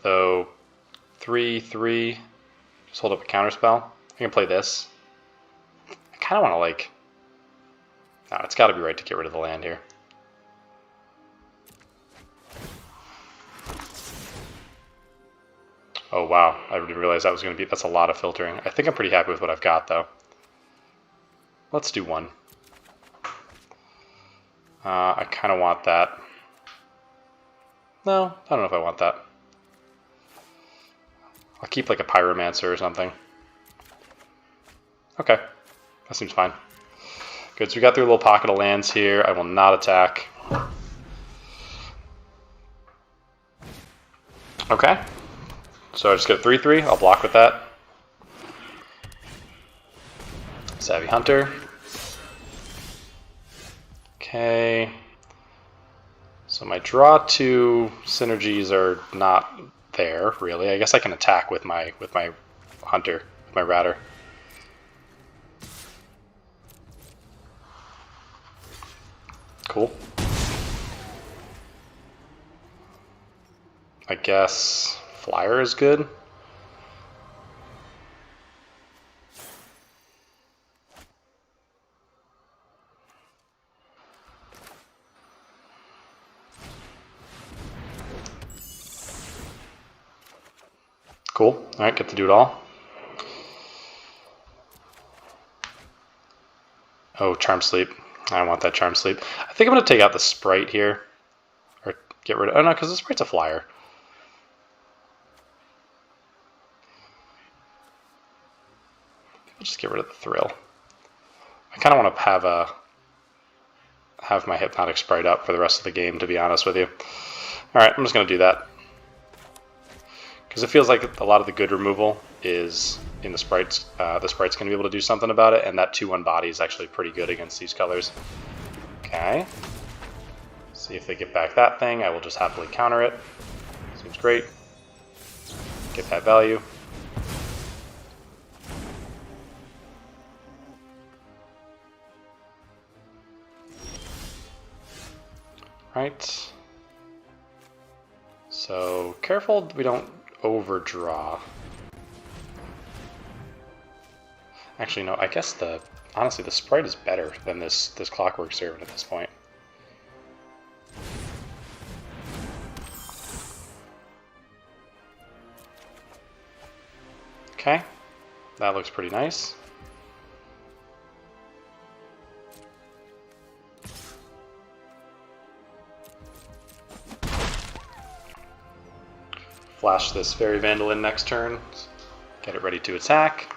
Though 3/3, just hold up a counterspell. I can play this. I kind of want to like. No, it's got to be right to get rid of the land here. Oh wow, I didn't realize that was going to be. That's a lot of filtering. I think I'm pretty happy with what I've got though. Let's do 1. I kind of want that. No, I don't know if I want that. I'll keep like a Pyromancer or something. Okay, that seems fine. Good, so we got through a little pocket of lands here. I will not attack. Okay, so I just get a 3/3. I'll block with that. Savvy Hunter. Okay. So my draw 2 synergies are not there, really. I guess I can attack with my hunter, with my ratter. Cool. I guess flyer is good. Cool. Alright, get to do it all. Oh, Charm Sleep. I don't want that Charm Sleep. I think I'm going to take out the Sprite here. Or get rid of... Oh, no, because the Sprite's a flyer. I'll just get rid of the Thrill. I kind of want to have have my Hypnotic Sprite up for the rest of the game, to be honest with you. Alright, I'm just going to do that. Because it feels like a lot of the good removal is in the sprites. The sprite's going to be able to do something about it, and that 2/1 body is actually pretty good against these colors. Okay. See if they get back that thing. I will just happily counter it. Seems great. Get that value. Right. So careful we don't overdraw. Actually, no. I guess honestly the sprite is better than this Clockwork Servant at this point. Okay, that looks pretty nice. Flash this Fairy Vandal in next turn. Get it ready to attack.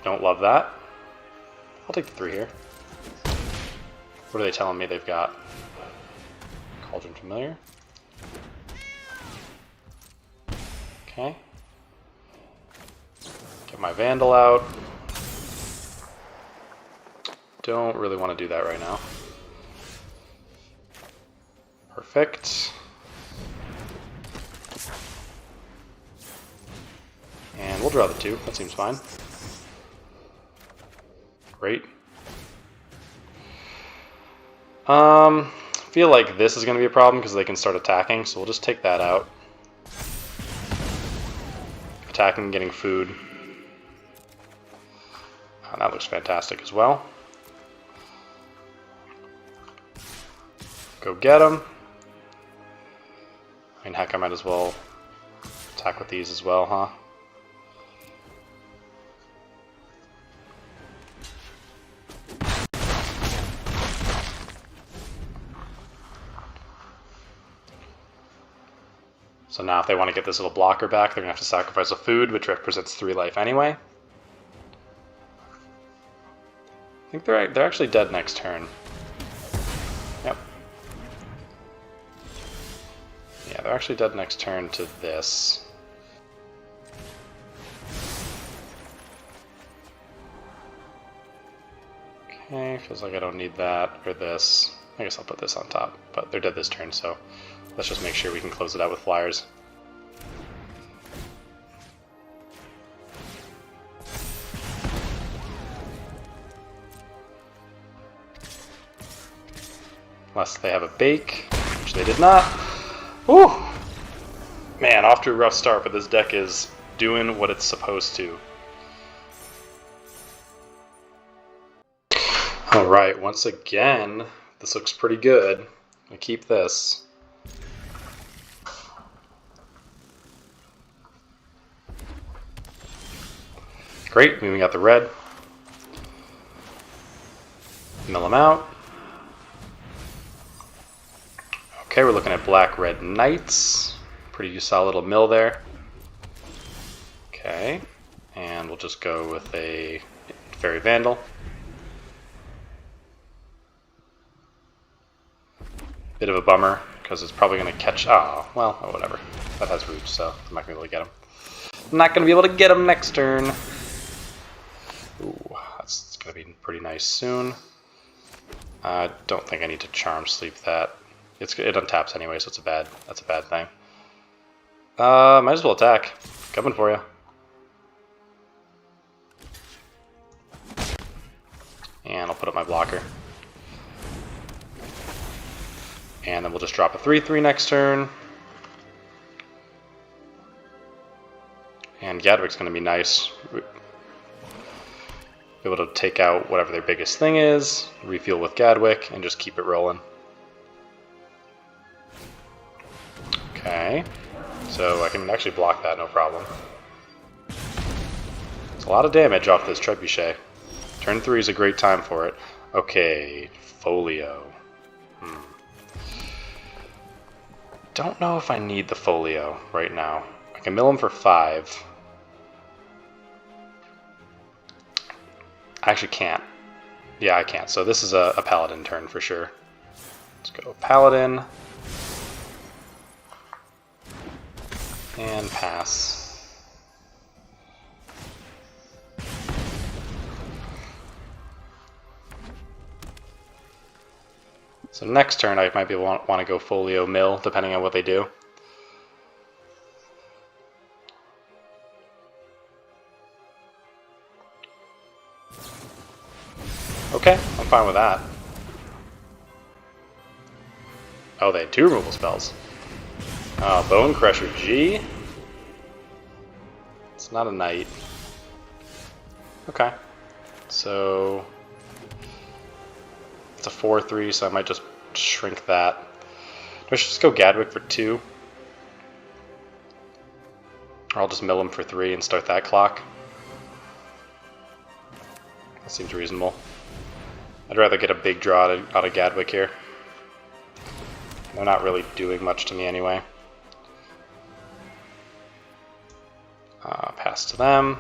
Don't love that. I'll take the 3 here. What are they telling me they've got? Cauldron Familiar. Okay. Get my Vandal out. Don't really want to do that right now. Perfect. And we'll draw the 2. That seems fine. Great. Feel like this is going to be a problem because they can start attacking, so we'll just take that out. Attacking, getting food. Oh, that looks fantastic as well. Go get them. I mean, heck, I might as well attack with these as well, huh? So now if they want to get this little blocker back, they're going to have to sacrifice a food, which represents 3 life anyway. I think they're actually dead next turn. Yep. Yeah, they're actually dead next turn to this. Okay, feels like I don't need that or this. I guess I'll put this on top, but they're dead this turn, so let's just make sure we can close it out with flyers. Unless they have a bake, which they did not. Whew! Man, off to a rough start, but this deck is doing what it's supposed to. Alright, once again, this looks pretty good. I keep this. Great, we got the red. Mill them out. Okay, we're looking at black-red knights. Pretty solid little mill there. Okay, and we'll just go with a Fairy Vandal. Bit of a bummer, because it's probably going to catch... Oh, well, oh, whatever. That has roots, so I'm not going to be able to get him. I'm not going to be able to get him next turn. Ooh, that's going to be pretty nice soon. I don't think I need to Charm Sleep that. It untaps anyway, so that's a bad thing. Might as well attack. Coming for you. And I'll put up my blocker. And then we'll just drop a 3/3 next turn. And Gadwick's going to be nice. Be able to take out whatever their biggest thing is, refuel with Gadwick, and just keep it rolling. Okay, so I can actually block that, no problem. It's a lot of damage off this Trebuchet. Turn 3 is a great time for it. Okay, Folio. Don't know if I need the Folio right now. I can mill him for 5. actually can't. Yeah, I can't. So this is a paladin turn for sure. Let's go paladin. And pass. So next turn I might want to go folio mill, depending on what they do. Okay, I'm fine with that. Oh, they had 2 removal spells. Bone Crusher G. It's not a knight. Okay. So it's a 4/3, so I might just shrink that. I should just go Gadwick for 2. Or I'll just mill him for 3 and start that clock. That seems reasonable. I'd rather get a big draw out of Gadwick here. They're not really doing much to me anyway. Pass to them.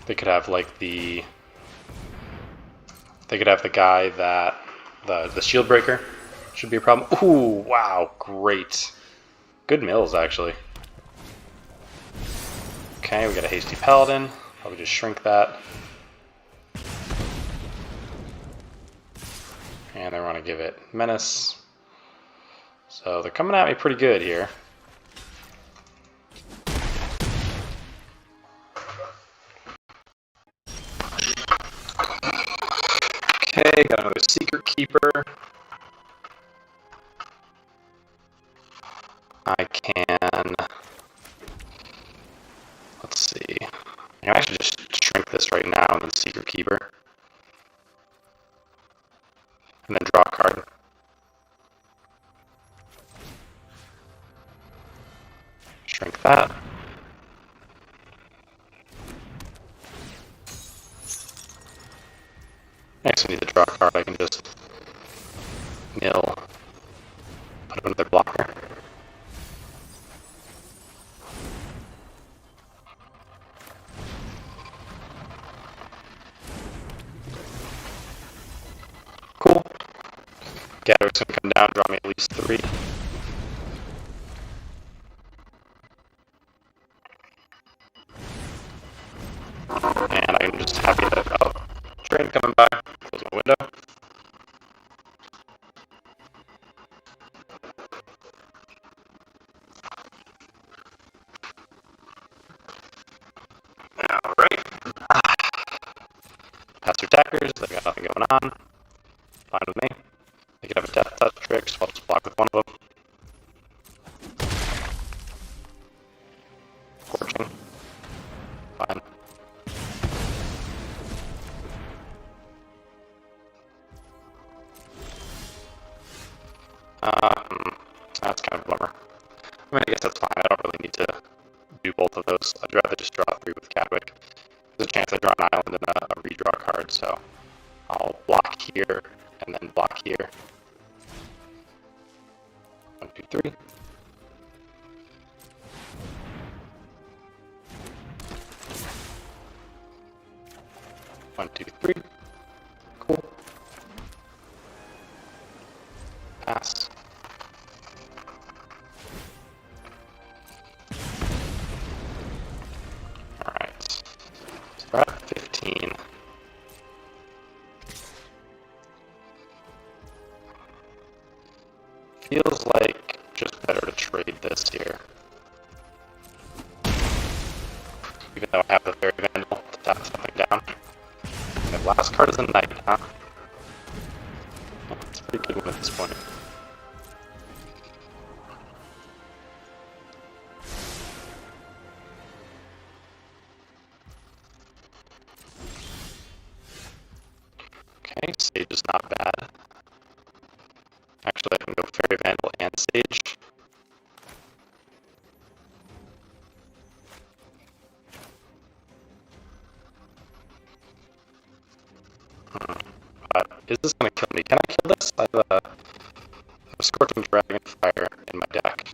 They could have like the... They could have the guy that... The shield breaker should be a problem. Ooh, wow, great. Good mills, actually. Okay, we got a hasty paladin. Probably just shrink that. And I want to give it menace. So they're coming at me pretty good here. Okay, got another Secret Keeper. I can... Let's see. I can actually just shrink this right now and then Secret Keeper. And then draw a card. Shrink that. Next I need to draw a card, I can just mill, put another blocker. Cool. Gadwick's gonna come down, draw me at least 3. And I'm just happy that, oh, train coming by, close my window. Alright. Pass through attackers, they got nothing going on. Fine with me. They could have a death touch trick, so I'll just block with one of them. Scorching. Fine. That's kind of a bummer. I mean, I guess that's fine. I don't really need to do both of those. I'd rather just draw 3 with Gadwick. There's a chance I draw an island and a redraw card, so I'll block here and then block here. 1, 2, 3. One, two, 3. Cool. Pass. Alright. So we're at 15. Feels like just better to trade this here. Even though I have the Fairy Vandal to tap something down. The last card is a knight, huh? It's a pretty good one at this point. Okay, Sage is not bad. Actually, I can go Fairy Vandal and Sage. Is this going to kill me? Can I kill this? I have a Scorching Dragon Fire in my deck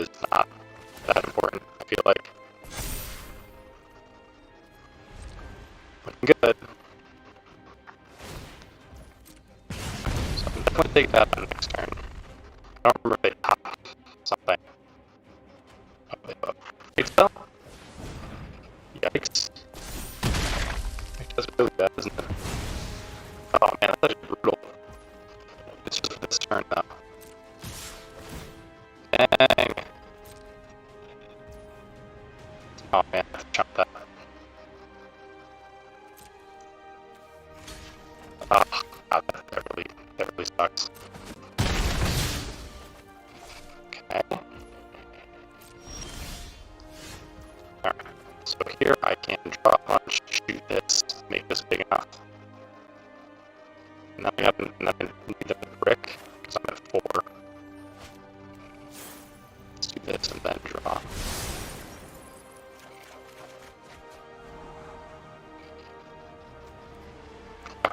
is not that important, I feel like. Looking good. So I'm definitely take that on next turn. I don't remember if they pop something. Oh, they pop. Wait, still? Yikes. That's really bad, isn't it? Oh man, that's such brutal. It's just this turn now. Dang. Oh man, I have to chomp that. Oh, God, that really sucks. Okay. Alright, so here I can draw a bunch, shoot this, make this big enough. Now I need a brick, because I'm at 4. Let's do this and then draw.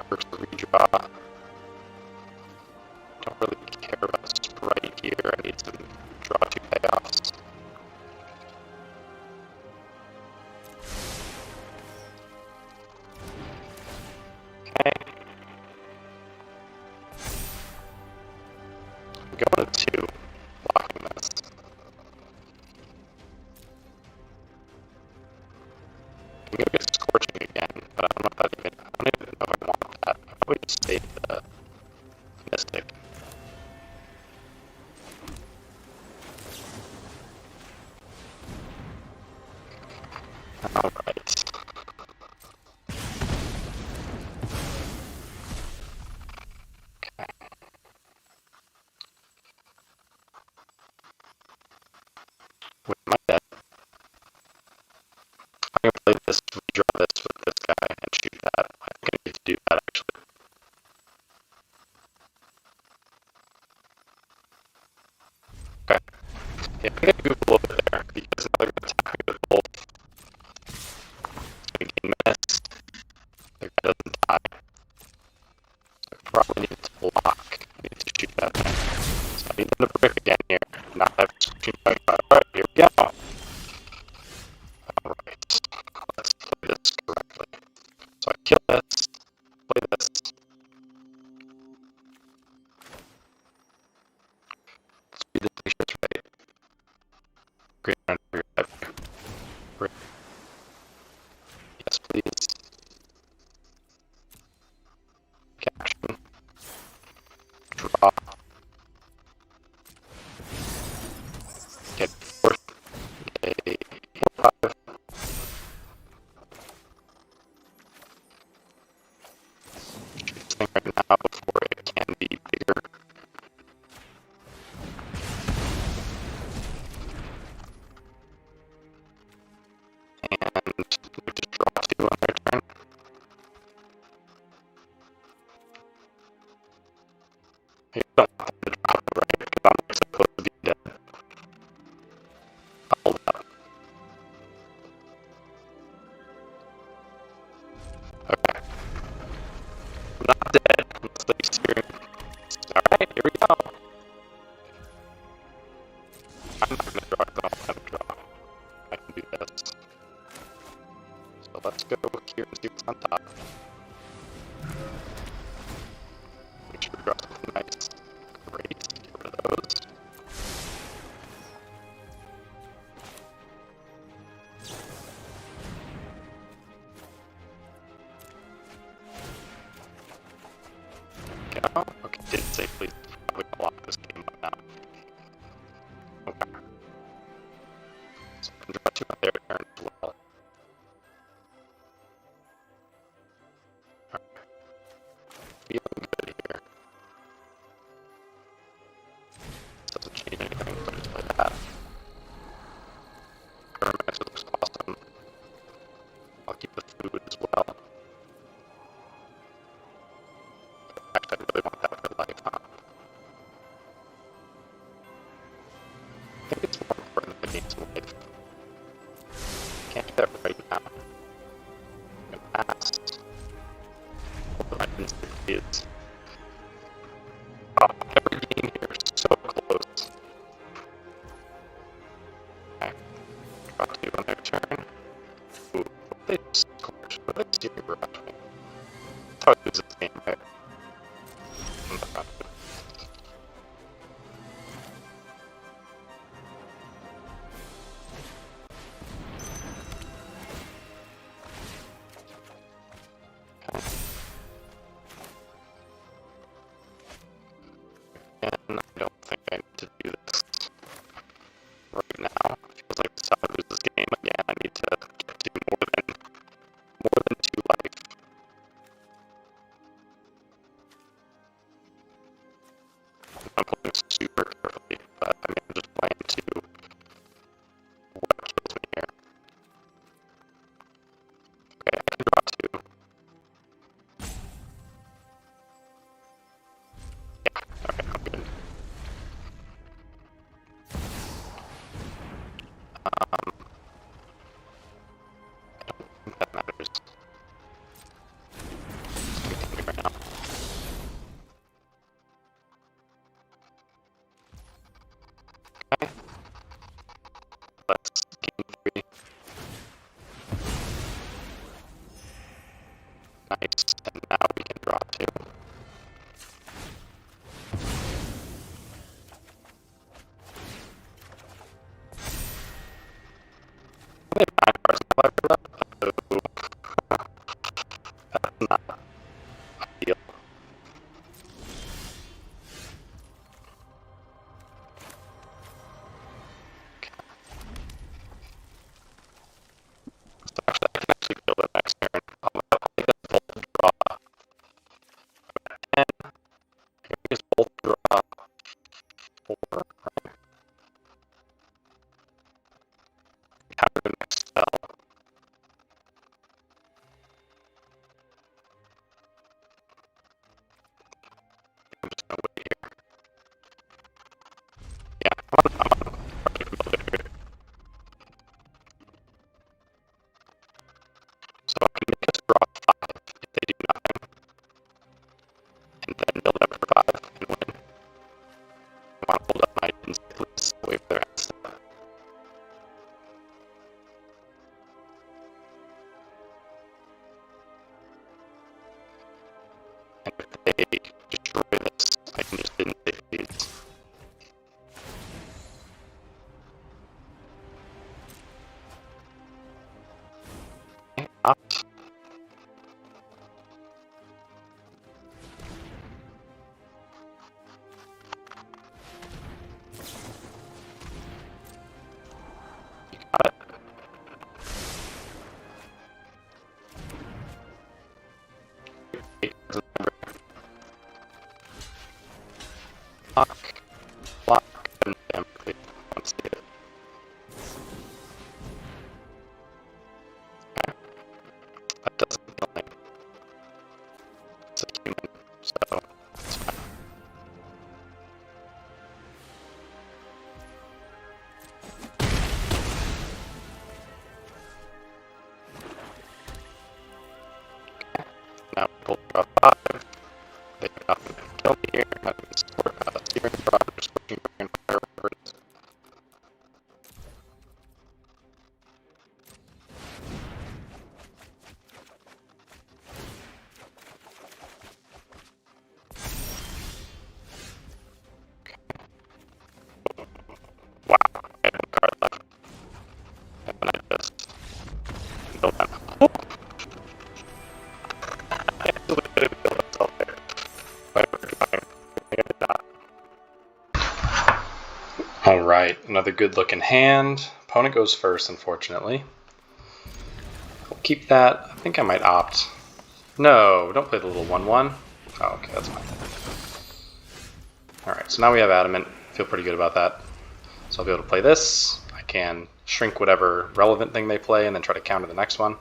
First redraw. Don't really care about sprite here. I need some draw 2 payoffs. Okay. I'm going to 2, blocking this. I'm gonna get scorching again, but I don't know if I don't even know if I want that. I'll probably just save the mystic. Alright. Okay. With my deck, I'm gonna play this, redraw this with this guy, and shoot that. I think I need to do that actually. Okay. Yeah, I think I moved a little bit there, because now they're gonna attack me with both. It's gonna gain miss. The guy doesn't die. So I probably need to block. I need to shoot that thing. So I need them to brick again here. Not have to alright, here we go. Alright. Let's play this correctly. So I kill this, play this. Let's read the t-shirts right. Great round for your life. Great. Yes, please. Action. Draw. Get forth. A 4-5. Shoot this thing right now before it can be bigger. And we just draw 2 on their turn. I don't want them to drop it right, because I'm like supposed to be dead. I'll hold up. Okay. I'm not dead, unless they scream. Alright, here we go. I'm not gonna draw, I don't have to draw. I can do this. So let's go here and see what's on top. Make sure we draw something nice. Great, get rid of those. Go. Okay, did safely. Probably block this game up now. Okay. So I can draw 2 on their turn as well. Alright. Feeling good here. Doesn't change anything, so just play that. Pyromancer looks awesome. I'll keep the food as well. Actually, I really want that for life, huh? I think it's more important than the game's life. Can't do that right now. I'm gonna pass. Although my instinct is... Oh, every game here is so close. draw 2 on their turn. Ooh, they scorch. What did they do garage me? That's how I lose this game, right? And I don't think I need to do this right now. It feels like this is how I lose this game again. I need to get to more than 2 life. I'm playing super carefully, but I mean, I'm just playing to what kills me here. Okay, I can draw 2. Yeah, okay, I'm good. I don't think that matters. Right now. Okay. Let's game 3. Nice, and now we can draw 2. They have 9 cards in the library left. Oh, that's not ideal. So actually, I can actually build it next turn. I'll play this bolt draw. And I can use bolt draw 4. Right? Counter the next spell. I'm just gonna wait here. Yeah, I'm on particular builder here. So I can make us draw 5 if they do nothing. And then build up for 5 and win. I want to hold up my instincts away from their head stuff. And if they destroy this, I can just intimidate these. Okay, opt. You got it. Wait, doesn't matter. Block, and damn, please. I want to see it. Okay. That doesn't kill me. It's a human, so it's fine. Now we'll draw 5. They have nothing to kill me here. I'm going to score steering draw. I'm just looking for an Pyromancer. Wow, I have 1 card left. And then I just build them. Oh! I actually didn't build myself there. Whatever, fine. I did not. Alright, another good looking hand. Opponent goes first, unfortunately. I'll keep that. I think I might opt. No, don't play the little 1/1. Oh, okay, that's fine. Alright, so now we have Adamant. Feel pretty good about that. So I'll be able to play this. I can shrink whatever relevant thing they play and then try to counter the next one.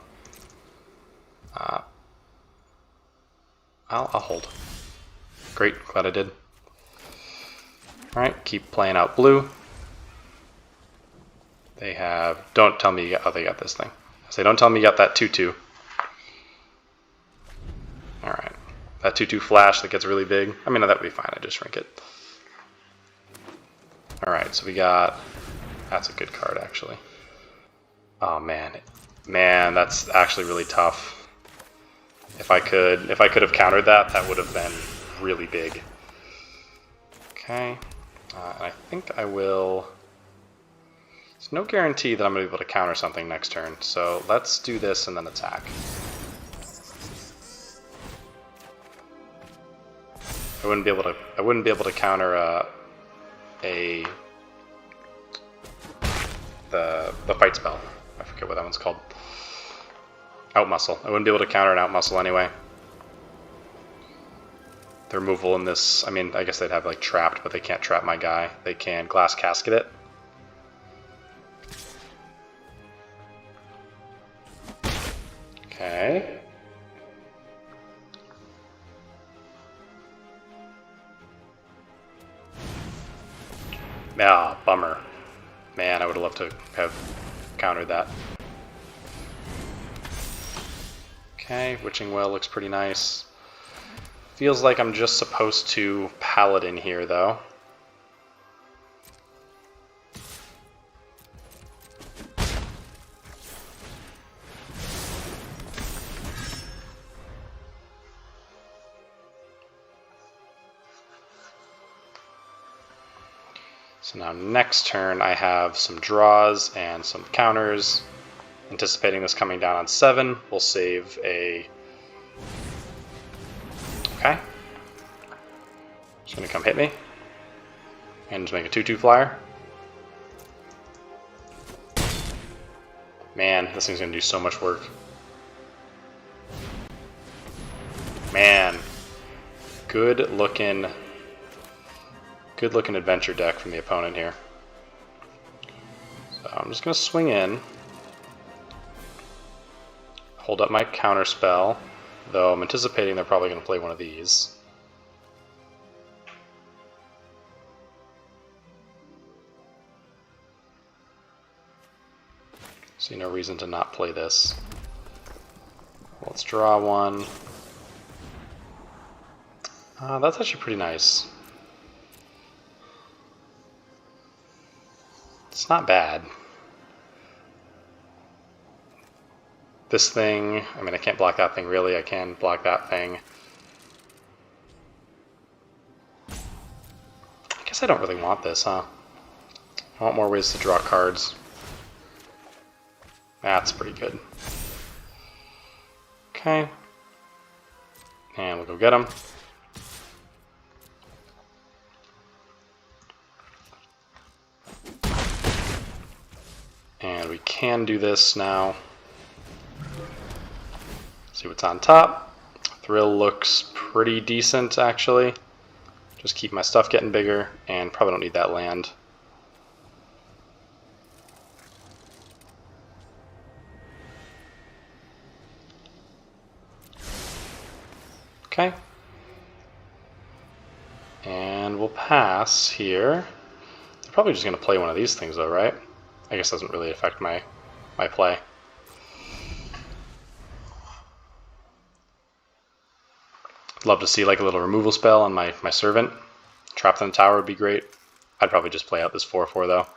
I'll hold. Great, glad I did. Alright, keep playing out blue. They have, don't tell me you got, oh, they got this thing. So don't tell me you got that 2/2. Alright, that 2/2 flash that gets really big. I mean, that would be fine, I just shrink it. Alright, so we got, that's a good card actually. Oh man, man, that's actually really tough. If I could have countered that, that would have been really big. Okay, I think I will. There's no guarantee that I'm going to be able to counter something next turn, so let's do this and then attack. I wouldn't be able to counter the fight spell. I forget what that one's called. Outmuscle. I wouldn't be able to counter an outmuscle anyway. The removal in this, I mean, I guess they'd have like trapped, but they can't trap my guy. They can glass casket it. Okay. Ah, bummer. Man, I would have loved to have countered that. Okay, Witching Well looks pretty nice. Feels like I'm just supposed to Paladin here, though. So now next turn I have some draws and some counters. Anticipating this coming down on 7, we'll save a... Okay. Just gonna come hit me. And just make a 2/2 flyer. Man, this thing's gonna do so much work. Man. Good looking adventure deck from the opponent here. So I'm just going to swing in. Hold up my counter spell, though I'm anticipating they're probably going to play one of these. See no reason to not play this. Let's draw one. That's actually pretty nice. It's not bad. This thing, I mean, I can't block that thing really, I can block that thing. I guess I don't really want this, huh? I want more ways to draw cards. That's pretty good. Okay. And we'll go get him. And we can do this now. See what's on top. Thrill looks pretty decent, actually. Just keep my stuff getting bigger, and probably don't need that land. Okay. And we'll pass here. They're probably just going to play one of these things, though, right? I guess it doesn't really affect my play. Love to see like a little removal spell on my servant. Trapped in the tower would be great. I'd probably just play out this 4/4 though.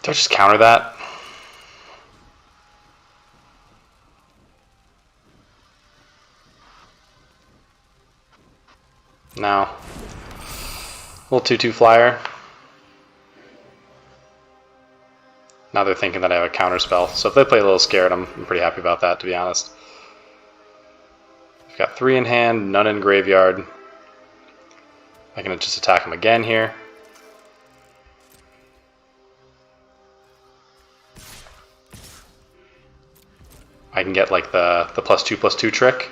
Do I just counter that? No. Little 2/2 flyer. Now they're thinking that I have a counter spell. So if they play a little scared, I'm pretty happy about that, to be honest. I've got 3 in hand, none in graveyard. I can just attack him again here. I can get like the +2/+2 trick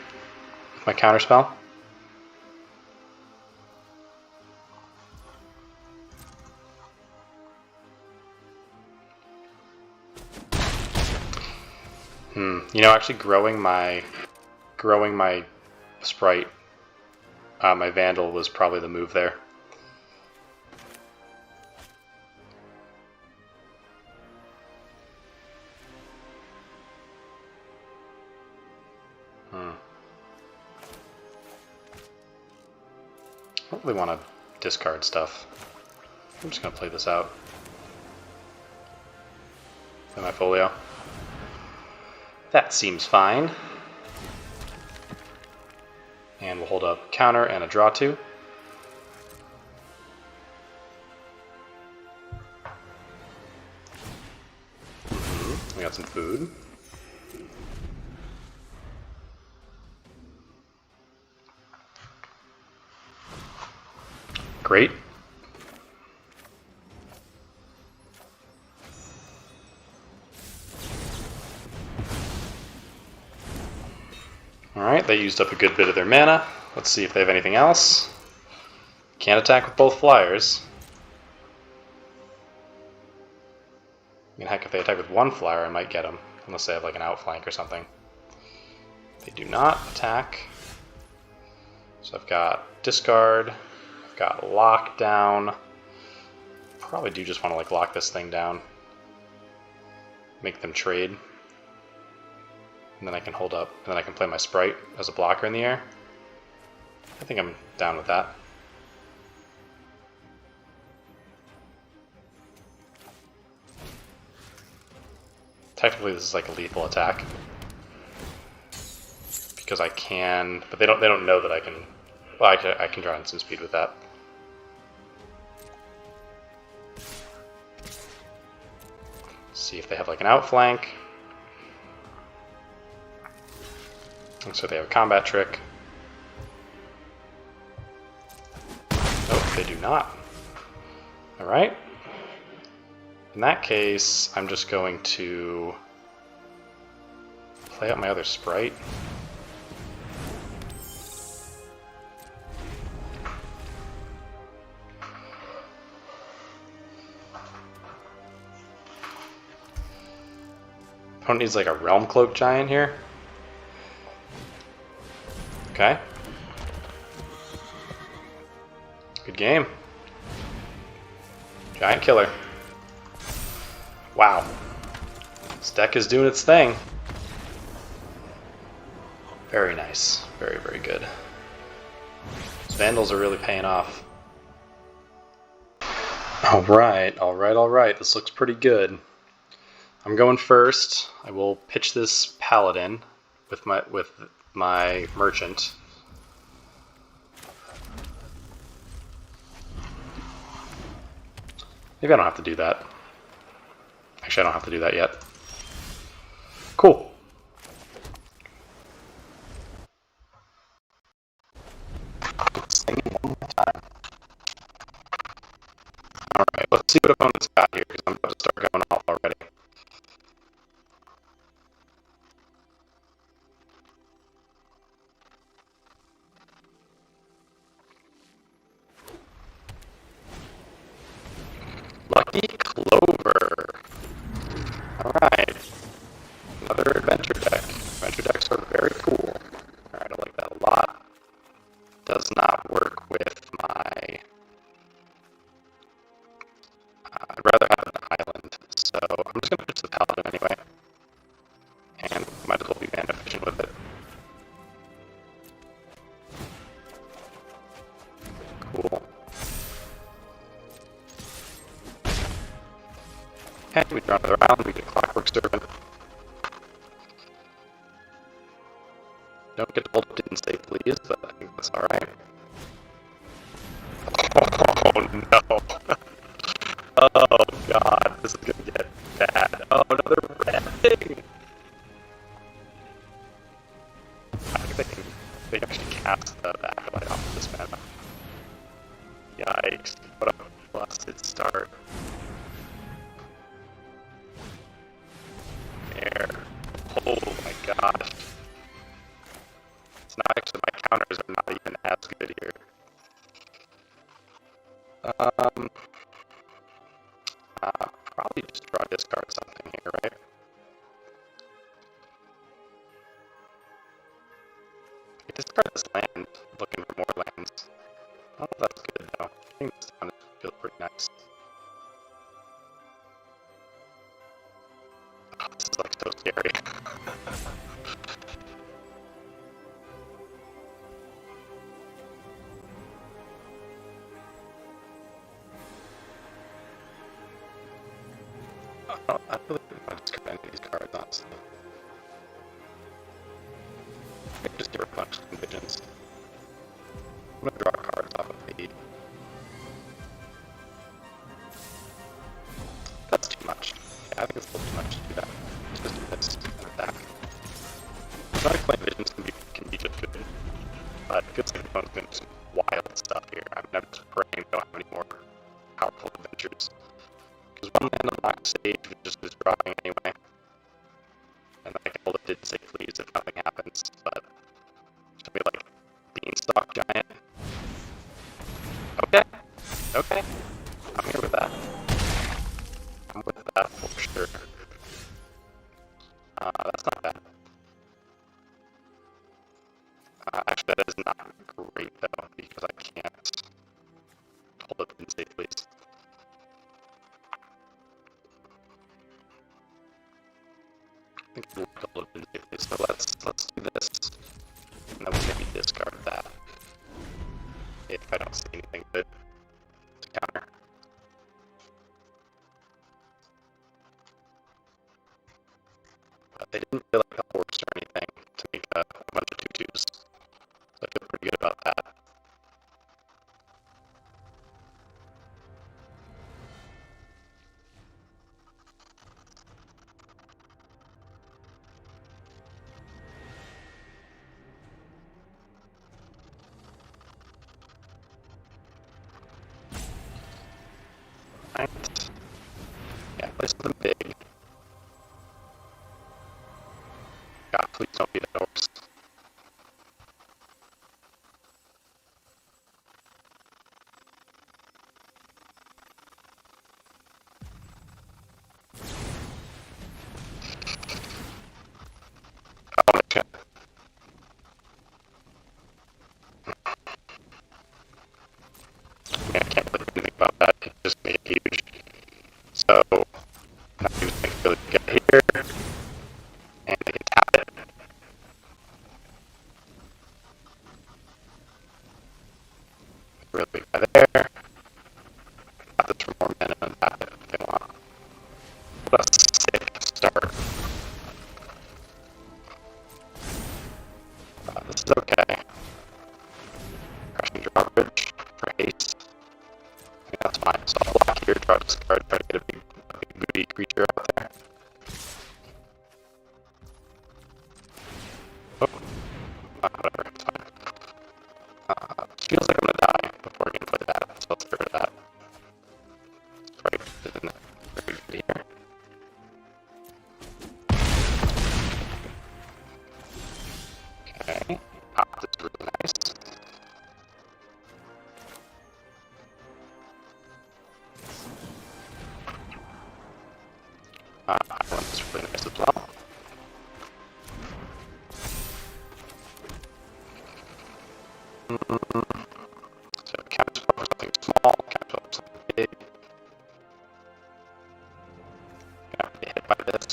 with my counter spell. You know, actually growing my sprite, my Vandal was probably the move there. I don't really want to discard stuff. I'm just going to play this out. Play my folio. That seems fine. And we'll hold up counter and a draw 2. We got some food. Great. Alright, they used up a good bit of their mana. Let's see if they have anything else. Can't attack with both flyers. I mean, heck, if they attack with one flyer, I might get them. Unless they have like an outflank or something. They do not attack. So I've got discard. I've got lockdown. Probably do just want to like lock this thing down. Make them trade. And then I can hold up, and then I can play my Sprite as a blocker in the air. I think I'm down with that. Technically this is like a lethal attack. Because I can, but they don't know that I can, well I can draw instant speed with that. See if they have like an outflank. Looks like they have a combat trick. Nope, they do not. Alright. In that case, I'm just going to play out my other Sprite. Opponent needs like a Realm Cloak Giant here. Okay. Good game. Giant killer. Wow. This deck is doing its thing. Very nice. Very, very good. These Vandals are really paying off. Alright, alright, alright. This looks pretty good. I'm going first. I will pitch this Paladin with my merchant. Maybe I don't have to do that. Actually, I don't have to do that yet. Cool. Singing one more time. Alright, let's see what opponent's got here, because I'm about to start going off already. Lucky Clover. Alright. Another adventure deck. Adventure decks are very cool. Alright, I like that a lot. Does not work with my... I'd rather have an island, so I'm just going to pitch the Paladin anyway. And might as well be mana efficient with it. Cool. Okay, we draw another island, we get Clockwork Servant. Don't get to hold up didn't say please, but I think that's alright. Oh no! Oh god, this is gonna get bad. Oh, another red thing! I think they actually cast the Acolyte off of this mana. Yikes, what a busted start. There. Oh my gosh. It's not actually, my counters are not even as good here. Probably just draw discard something here, right? I discard this land, looking for more lands. I don't know if that's good though. I think this one feels pretty nice. Oh, this is like so scary. any of these cards, honestly. Maybe just get rid of a bunch of visions. I'm gonna draw cards off of the... That's too much. Yeah, I think it's a little too much to do that. Let's just do this and attack. Sonic Flame Visions can be just good, but it feels like the opponent's doing some wild stuff here. I mean, I'm just praying we don't have any more powerful adventures. Because one land unlocked stage, which just is drawing anyway. And I can hold it did say please if nothing happens, but it's gonna be like Beanstalk Giant. Okay, okay, I'm here with that. I'm with that for sure. That's not bad. Actually, that is not great though, because I can't hold it and say please. I think we'll hold it and say please. So let's do this, and then we'll maybe discard that if I don't see anything good to counter. But they didn't feel like a horse or anything to make a bunch of 2/2s. So I feel pretty good about that. Right. Yeah, play something big. God, please don't be the horse. Oh my god. Yeah, I can't really do anything about that. It just made it huge. So, now you just make a really good here, and I can tap it. Really big guy there. Got this for more mana and tap it if they want. What a sick start. This is okay. Crushing drawbridge for haste. I think that's fine. So I'll block here, draw discard, try to get a big booty creature out there. Oh, whatever, it's fine. Feels like I'm gonna die before I can play that, so let's get rid of that. It's probably isn't very good here. Okay, Opt is really nice. Island is really nice as well. So counter spell for something small, counter spell for something big. Gonna have to get hit by this.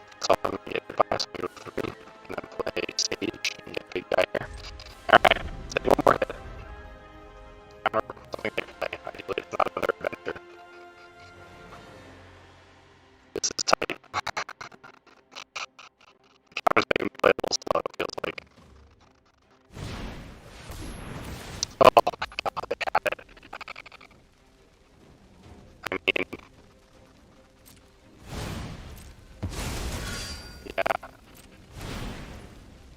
That's all I'm gonna get hit by, so I go 3, and then play Sage and get a big guy here. Alright, let's take one more hit. Counter something they play. Ideally, it's not another adventure. This is tight. The counter's making me play a little slow, it feels like. Oh my god, they had it. I mean, yeah.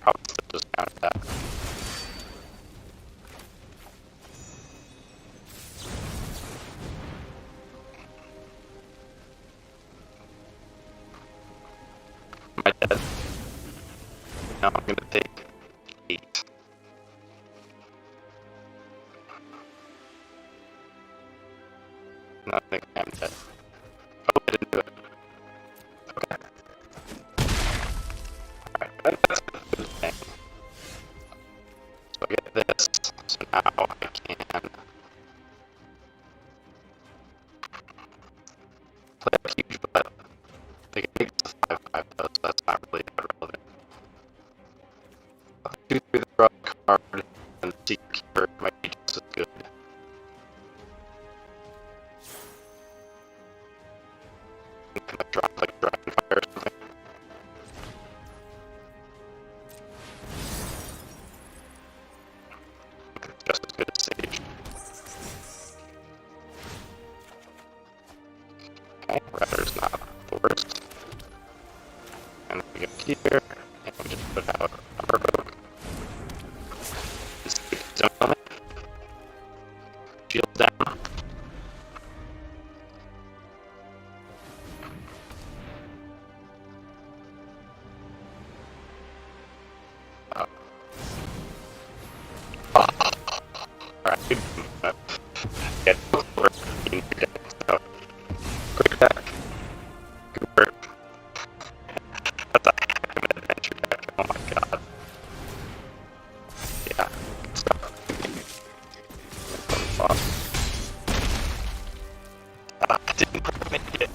Probably still just counted that. Am I dead? No, I'm gonna take 8. No, I think I am dead. Oh, I didn't do it. Okay. Alright, that's a good thing. So I get this, so now I can play a huge butt. They can make this a 5/5 though, so that's not really that relevant. I'll do 3 the draw card, and the Secret Keeper might be just as good. I'm gonna draw in your deck. So, quick deck. Good work. That's a heck of an adventure deck. Oh my god. Yeah, good stuff. I didn't quite make it.